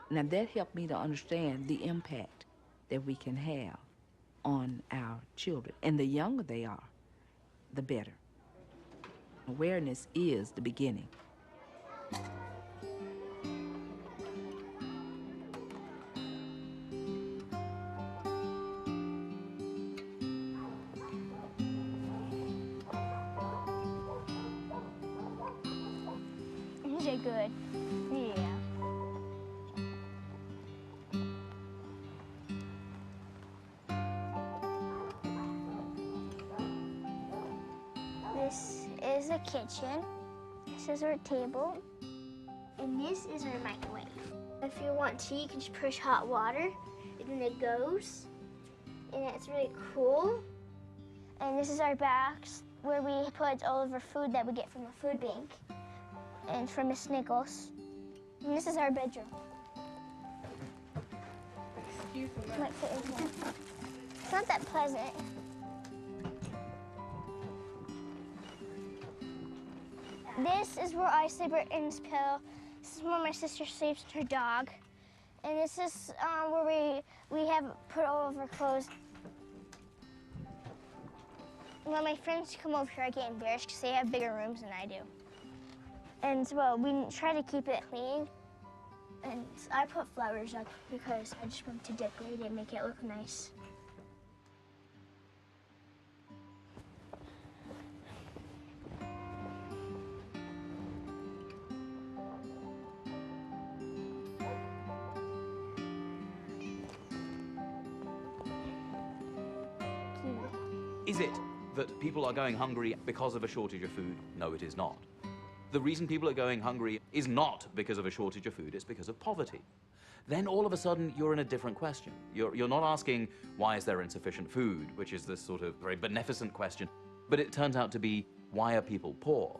Now that helped me to understand the impact that we can have on our children. And the younger they are, the better. Awareness is the beginning. These are good. Yeah. This is a kitchen. This is our table. And this is our microwave. If you want tea, you can just push hot water, and then it goes. And it's really cool. And this is our box where we put all of our food that we get from the food bank and from Miss Nichols. And this is our bedroom. Excuse me. Might fit in here. It's not that pleasant. This is where I sleep in this pillow. This is where my sister sleeps with her dog. And this is where we have put all of our clothes. When my friends come over here, I get embarrassed because they have bigger rooms than I do. And well, we try to keep it clean. And I put flowers up because I just want to decorate it and make it look nice. Is it that people are going hungry because of a shortage of food? No, it is not. The reason people are going hungry is not because of a shortage of food, it's because of poverty. Then all of a sudden, you're in a different question. You're not asking, why is there insufficient food, which is this sort of very beneficent question, but it turns out to be, why are people poor?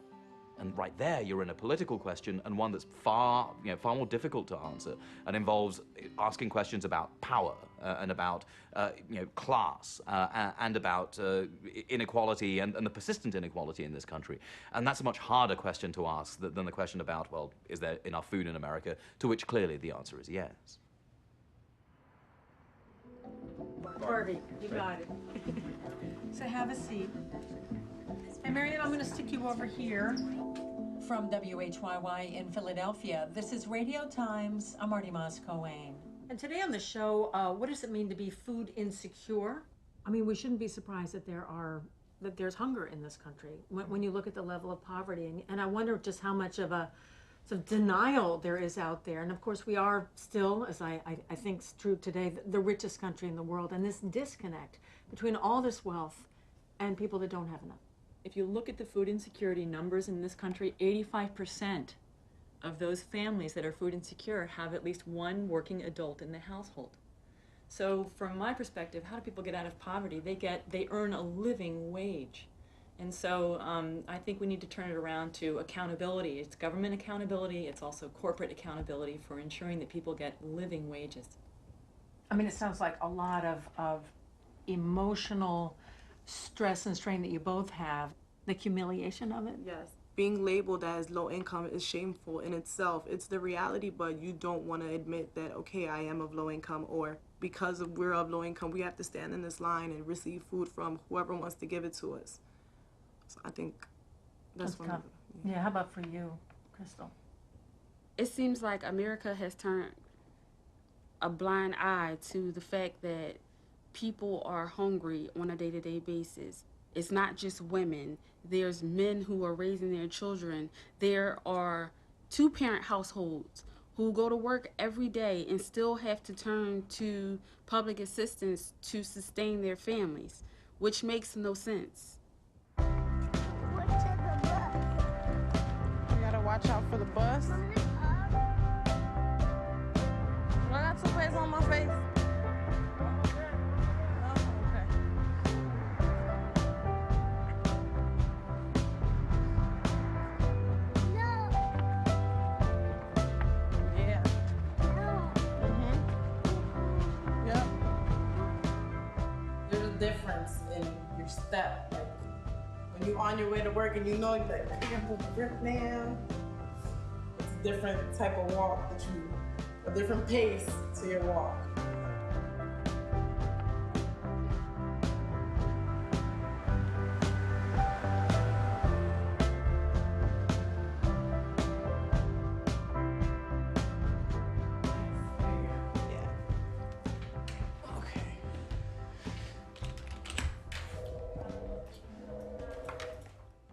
And right there, you're in a political question, and one that's far more difficult to answer, and involves asking questions about power and about class and about inequality and the persistent inequality in this country. And that's a much harder question to ask than the question about, well, is there enough food in America? To which clearly the answer is yes. Barbie, you got it. So have a seat. And Marianne, I'm going to stick you over here. From WHYY in Philadelphia, this is Radio Times. I'm Marty Moss-Coane. And today on the show, what does it mean to be food insecure? I mean, we shouldn't be surprised that there's hunger in this country when you look at the level of poverty. And I wonder just how much of a sort of denial there is out there. And of course, we are still, as I think is true today, the richest country in the world. And this disconnect between all this wealth and people that don't have enough. If you look at the food insecurity numbers in this country, 85% of those families that are food insecure have at least one working adult in the household. So from my perspective, how do people get out of poverty? They earn a living wage. And so I think we need to turn it around to accountability. It's government accountability, it's also corporate accountability for ensuring that people get living wages. I mean, it sounds like a lot of emotional stress and strain that you both have, the humiliation of it. Yes. being labeled as low income is shameful in itself. It's the reality, but you don't want to admit that, okay, I am of low income, or because we're of low income, we have to stand in this line and receive food from whoever wants to give it to us. So I think that's one of tough. Yeah, how about for you, Crystal? It seems like America has turned a blind eye to the fact that people are hungry on a day-to-day basis. It's not just women. There's men who are raising their children. There are two-parent households who go to work every day and still have to turn to public assistance to sustain their families, which makes no sense. You gotta watch out for the bus. I got toothpaste on my face. Step. Like, when you're on your way to work and you know you're like, I can't put the grip down. It's a different type of walk a different pace to your walk.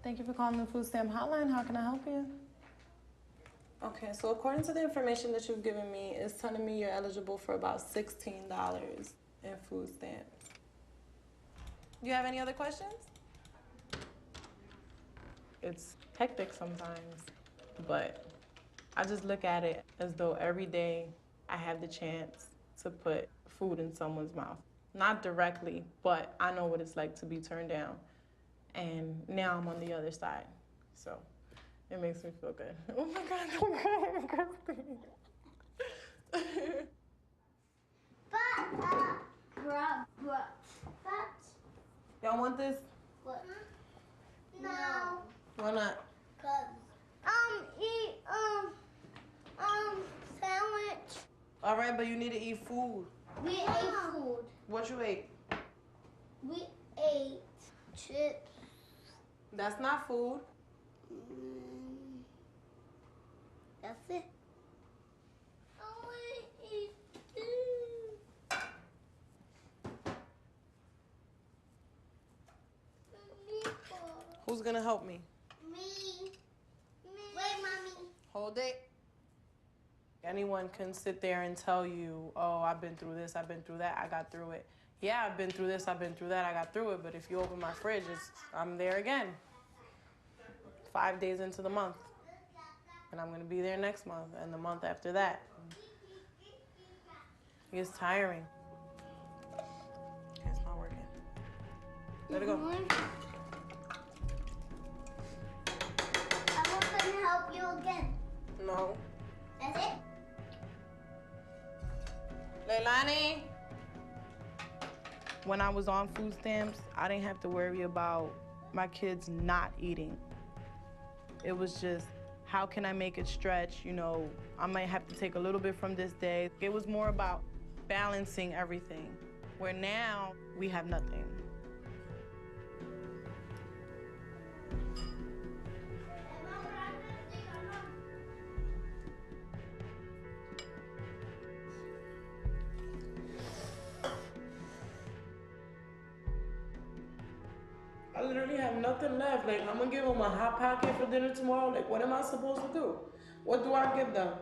Thank you for calling the food stamp hotline. How can I help you? Okay, so according to the information that you've given me, it's telling me you're eligible for about $16 in food stamps. Do you have any other questions? It's hectic sometimes, but I just look at it as though every day I have the chance to put food in someone's mouth. Not directly, but I know what it's like to be turned down. And now I'm on the other side, so it makes me feel good. Oh my God, y'all want this? What? No. Why not? Eat, sandwich. All right, but you need to eat food. We ate food. What you ate? We ate chips. That's not food. That's it. I want to eat food. Who's gonna help me? Me. Wait, Mommy. Hold it. Anyone can sit there and tell you, oh, I've been through this, I've been through that, I got through it. Yeah, I've been through this, I've been through that, I got through it, but if you open my fridge, I'm there again. 5 days into the month. And I'm gonna be there next month and the month after that. It's tiring. It's not working. Let it go. I want to help you again. No. That's it? Leilani. When I was on food stamps, I didn't have to worry about my kids not eating. It was just, how can I make it stretch? You know, I might have to take a little bit from this day. It was more about balancing everything, where now we have nothing. I literally have nothing left. Like, I'm gonna give them a Hot Pocket for dinner tomorrow. Like, what am I supposed to do? What do I give them?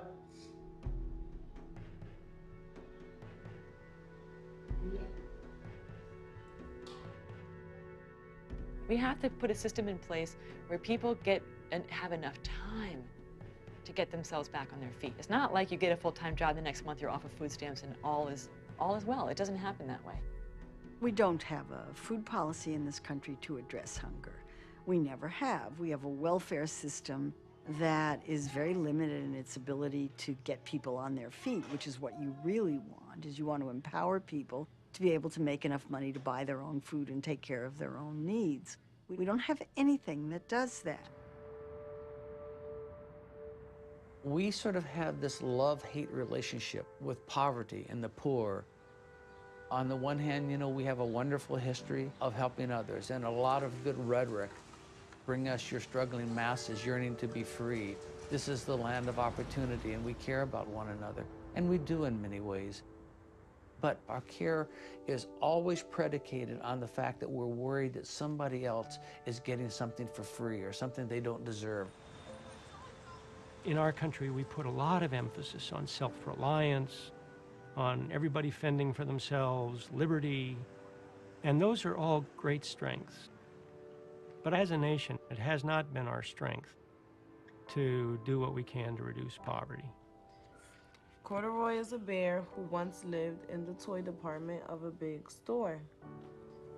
We have to put a system in place where people get and have enough time to get themselves back on their feet. It's not like you get a full-time job, the next month you're off of food stamps and all is well. It doesn't happen that way. We don't have a food policy in this country to address hunger. We never have. We have a welfare system that is very limited in its ability to get people on their feet, which is what you really want, is you want to empower people to be able to make enough money to buy their own food and take care of their own needs. We don't have anything that does that. We sort of have this love-hate relationship with poverty and the poor. On the one hand, you know, we have a wonderful history of helping others and a lot of good rhetoric. Bring us your struggling masses yearning to be free. This is the land of opportunity, and we care about one another. And we do in many ways. But our care is always predicated on the fact that we're worried that somebody else is getting something for free or something they don't deserve. In our country, we put a lot of emphasis on self-reliance, on everybody fending for themselves, liberty, and those are all great strengths. But as a nation, it has not been our strength to do what we can to reduce poverty. Corduroy is a bear who once lived in the toy department of a big store.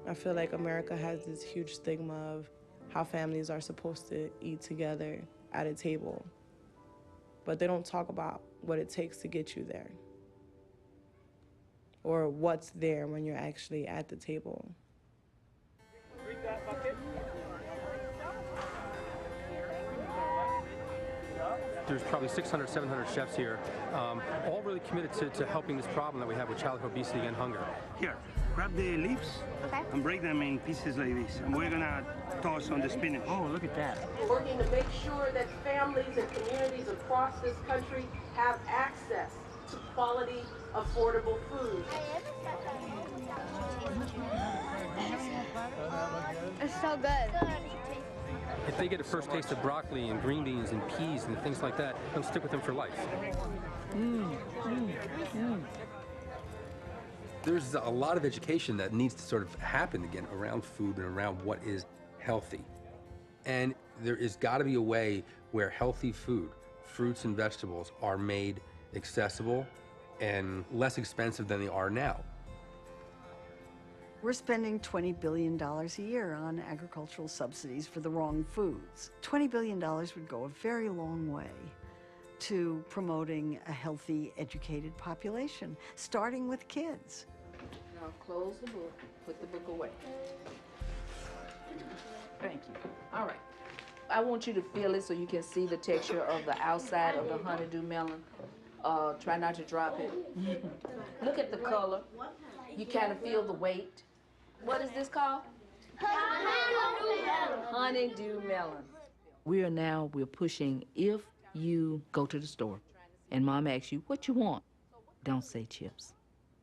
I feel like America has this huge stigma of how families are supposed to eat together at a table, but they don't talk about what it takes to get you there, or what's there when you're actually at the table. There's probably 600, 700 chefs here, all really committed to helping this problem that we have with childhood obesity and hunger. Here, grab the leaves and break them in pieces like this. And we're gonna toss on the spinach. Oh, look at that. Working to make sure that families and communities across this country have access to quality, affordable food. It's so good. If they get a first taste of broccoli and green beans and peas and things like that, they'll stick with them for life. There's a lot of education that needs to sort of happen again around food and around what is healthy. And there has got to be a way where healthy food, fruits and vegetables, are made accessible and less expensive than they are now. We're spending $20 billion a year on agricultural subsidies for the wrong foods. $20 billion would go a very long way to promoting a healthy, educated population, starting with kids. Now close the book, put the book away. Thank you. All right. I want you to feel it so you can see the texture of the outside of the honeydew melon. Try not to drop it. Look at the color. You kind of feel the weight. What is this called? Honeydew melon. We're pushing, if you go to the store and mom asks you what you want, don't say chips.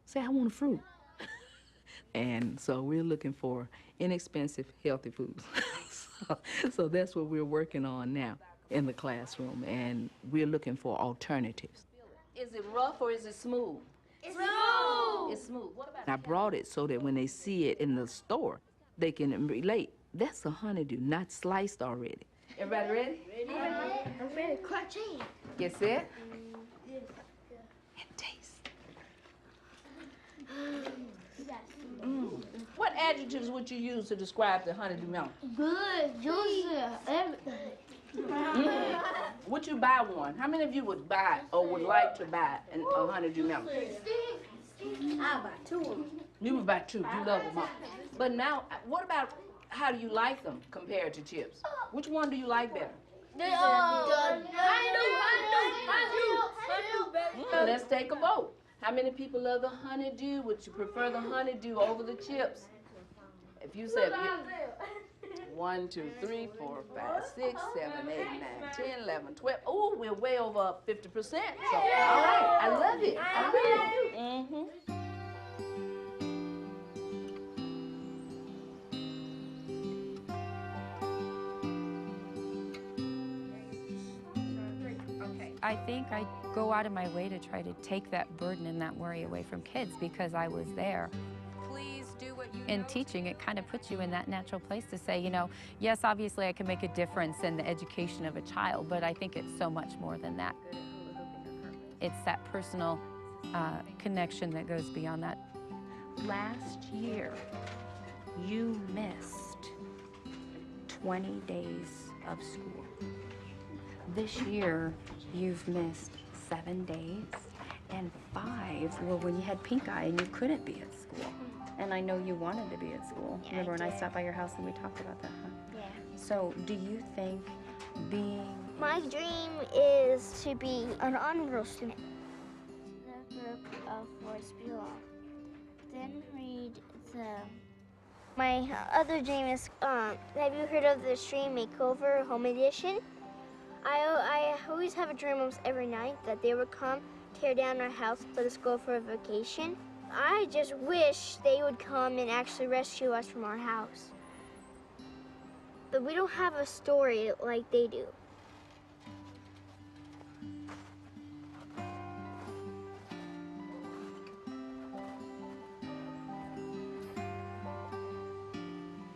Say, I want a fruit. And so we're looking for inexpensive, healthy foods. So that's what we're working on now in the classroom, and we're looking for alternatives. Is it rough or is it smooth? It's smooth. It's smooth. I brought it so that when they see it in the store, they can relate. That's a honeydew, not sliced already. Everybody ready? I'm ready. Crunchy. Get set? And taste. What adjectives would you use to describe the honeydew melon? Good, juicy, everything. Would you buy one? How many of you would buy or would like to buy a honeydew melon? I'll buy two of them. You would buy two. You love them all. But now, what about how do you like them compared to chips? Which one do you like better? Let's take a vote. How many people love the honeydew? Would you prefer the honeydew over the chips? If you said 1, 2, 3, 4, 5, 6, 7, 8, 9, 10, 11, 12. Oh, we're way over 50%. So, all right, I love it. I love it. I think I go out of my way to try to take that burden and that worry away from kids because I was there. In teaching, it kind of puts you in that natural place to say, you know, yes, obviously I can make a difference in the education of a child, but I think it's so much more than that. It's that personal connection that goes beyond that. Last year, you missed 20 days of school. This year, you've missed 7 days, and 5 were when you had pink eye and you couldn't be at school. And I know you wanted to be at school. Yeah, Remember when I did. stopped by your house and we talked about that, huh? Yeah. So do you think being My dream is to be an honorable student. The book of words belong. Then read my other dream is, have you heard of the Stream Makeover Home Edition? I always have a dream almost every night that they would come, tear down our house, let us go for a vacation. I just wish they would come and actually rescue us from our house. But we don't have a story like they do.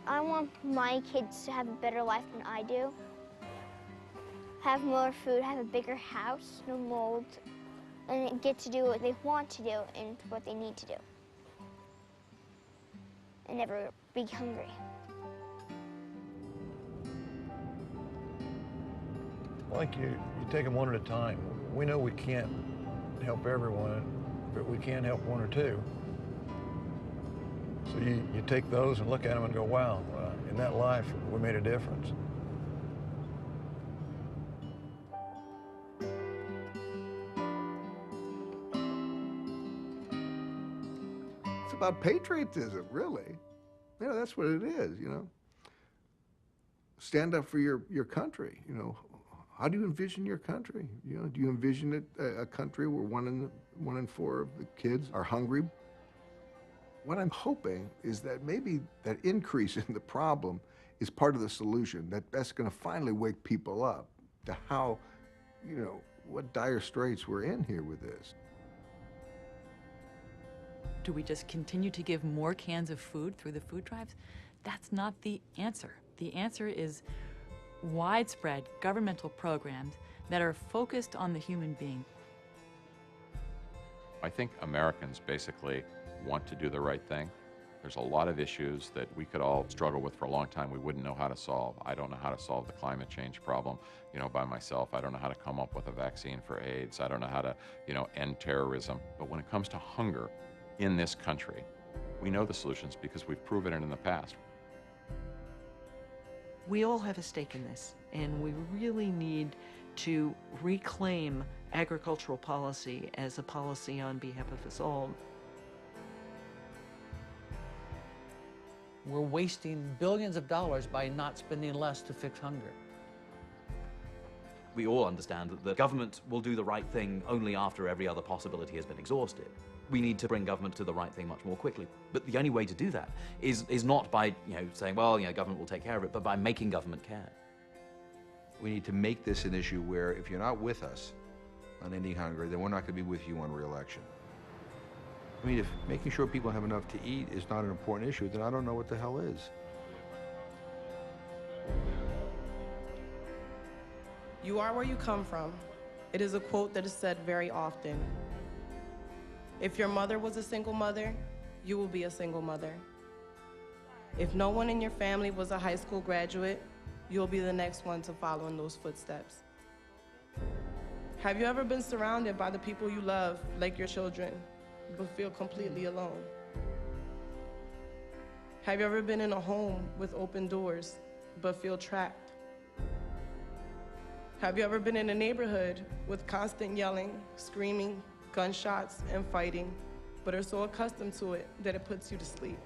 I want my kids to have a better life than I do. Have more food, have a bigger house, no mold, and get to do what they want to do and what they need to do. And never be hungry. I think you take them one at a time. We know we can't help everyone, but we can help one or two. So you take those and look at them and go, wow, in that life, we made a difference. It's about patriotism, really. You know, that's what it is, you know. Stand up for your country, you know. How do you envision your country? You know, do you envision it a country where one in four of the kids are hungry? What I'm hoping is that maybe that increase in the problem is part of the solution, that's going to finally wake people up to how, you know, what dire straits we're in here with this. Do we just continue to give more cans of food through the food drives? That's not the answer. The answer is widespread governmental programs that are focused on the human being. I think Americans basically want to do the right thing. There's a lot of issues that we could all struggle with for a long time we wouldn't know how to solve. I don't know how to solve the climate change problem, you know, by myself. I don't know how to come up with a vaccine for AIDS. I don't know how to, you know, end terrorism. But when it comes to hunger in this country, we know the solutions because we've proven it in the past. We all have a stake in this, and we really need to reclaim agricultural policy as a policy on behalf of us all. We're wasting billions of dollars by not spending less to fix hunger. We all understand that the government will do the right thing only after every other possibility has been exhausted. We need to bring government to the right thing much more quickly. But the only way to do that is not by, saying, well, government will take care of it, but by making government care. We need to make this an issue where if you're not with us on ending hunger, then we're not going to be with you on re-election. I mean, if making sure people have enough to eat is not an important issue, then I don't know what the hell is. You are where you come from. It is a quote that is said very often. If your mother was a single mother, you will be a single mother. If no one in your family was a high school graduate, you'll be the next one to follow in those footsteps. Have you ever been surrounded by the people you love, like your children, but feel completely alone? Have you ever been in a home with open doors, but feel trapped? Have you ever been in a neighborhood with constant yelling, screaming, gunshots, and fighting, but are so accustomed to it that it puts you to sleep?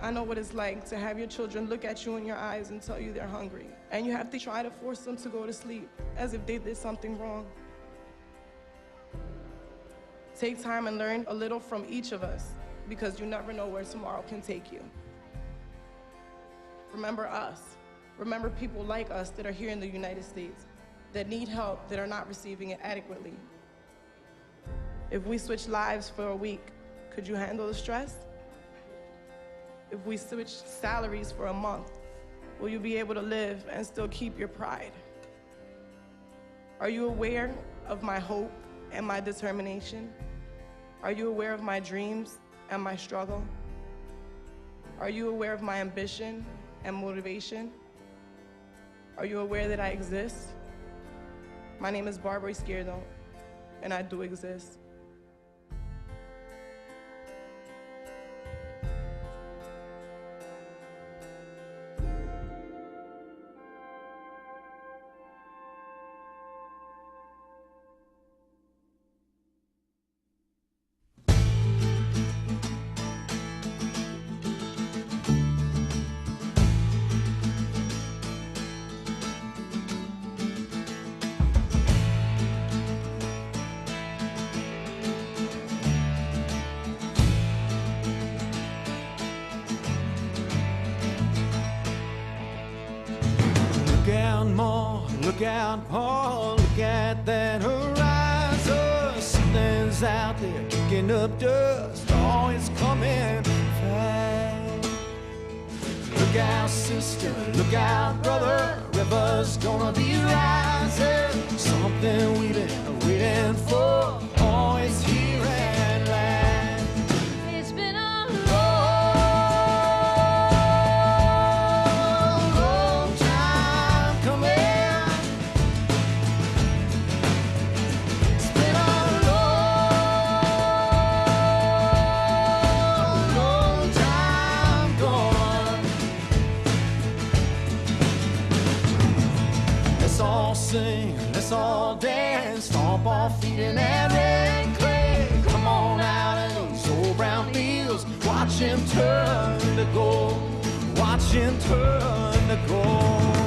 I know what it's like to have your children look at you in your eyes and tell you they're hungry, and you have to try to force them to go to sleep as if they did something wrong. Take time and learn a little from each of us, because you never know where tomorrow can take you. Remember us. Remember people like us that are here in the United States, that need help, that are not receiving it adequately. If we switch lives for a week, could you handle the stress? If we switch salaries for a month, will you be able to live and still keep your pride? Are you aware of my hope and my determination? Are you aware of my dreams and my struggle? Are you aware of my ambition and motivation? Are you aware that I exist? My name is Barbara Izquierdo, and I do exist. Look out, Paul, look at that horizon. Something's out there kicking up dust. Oh, it's coming fast. Look out, sister, look out, brother. River's gonna be rising. Something we've been waiting for. Oh, it's here at last. It's been a long time coming. It's been a long time gone. Let's all sing, let's all dance, stomp our feet in that red clay. Come on out in these old brown fields, watch him turn to gold, watch him turn to gold.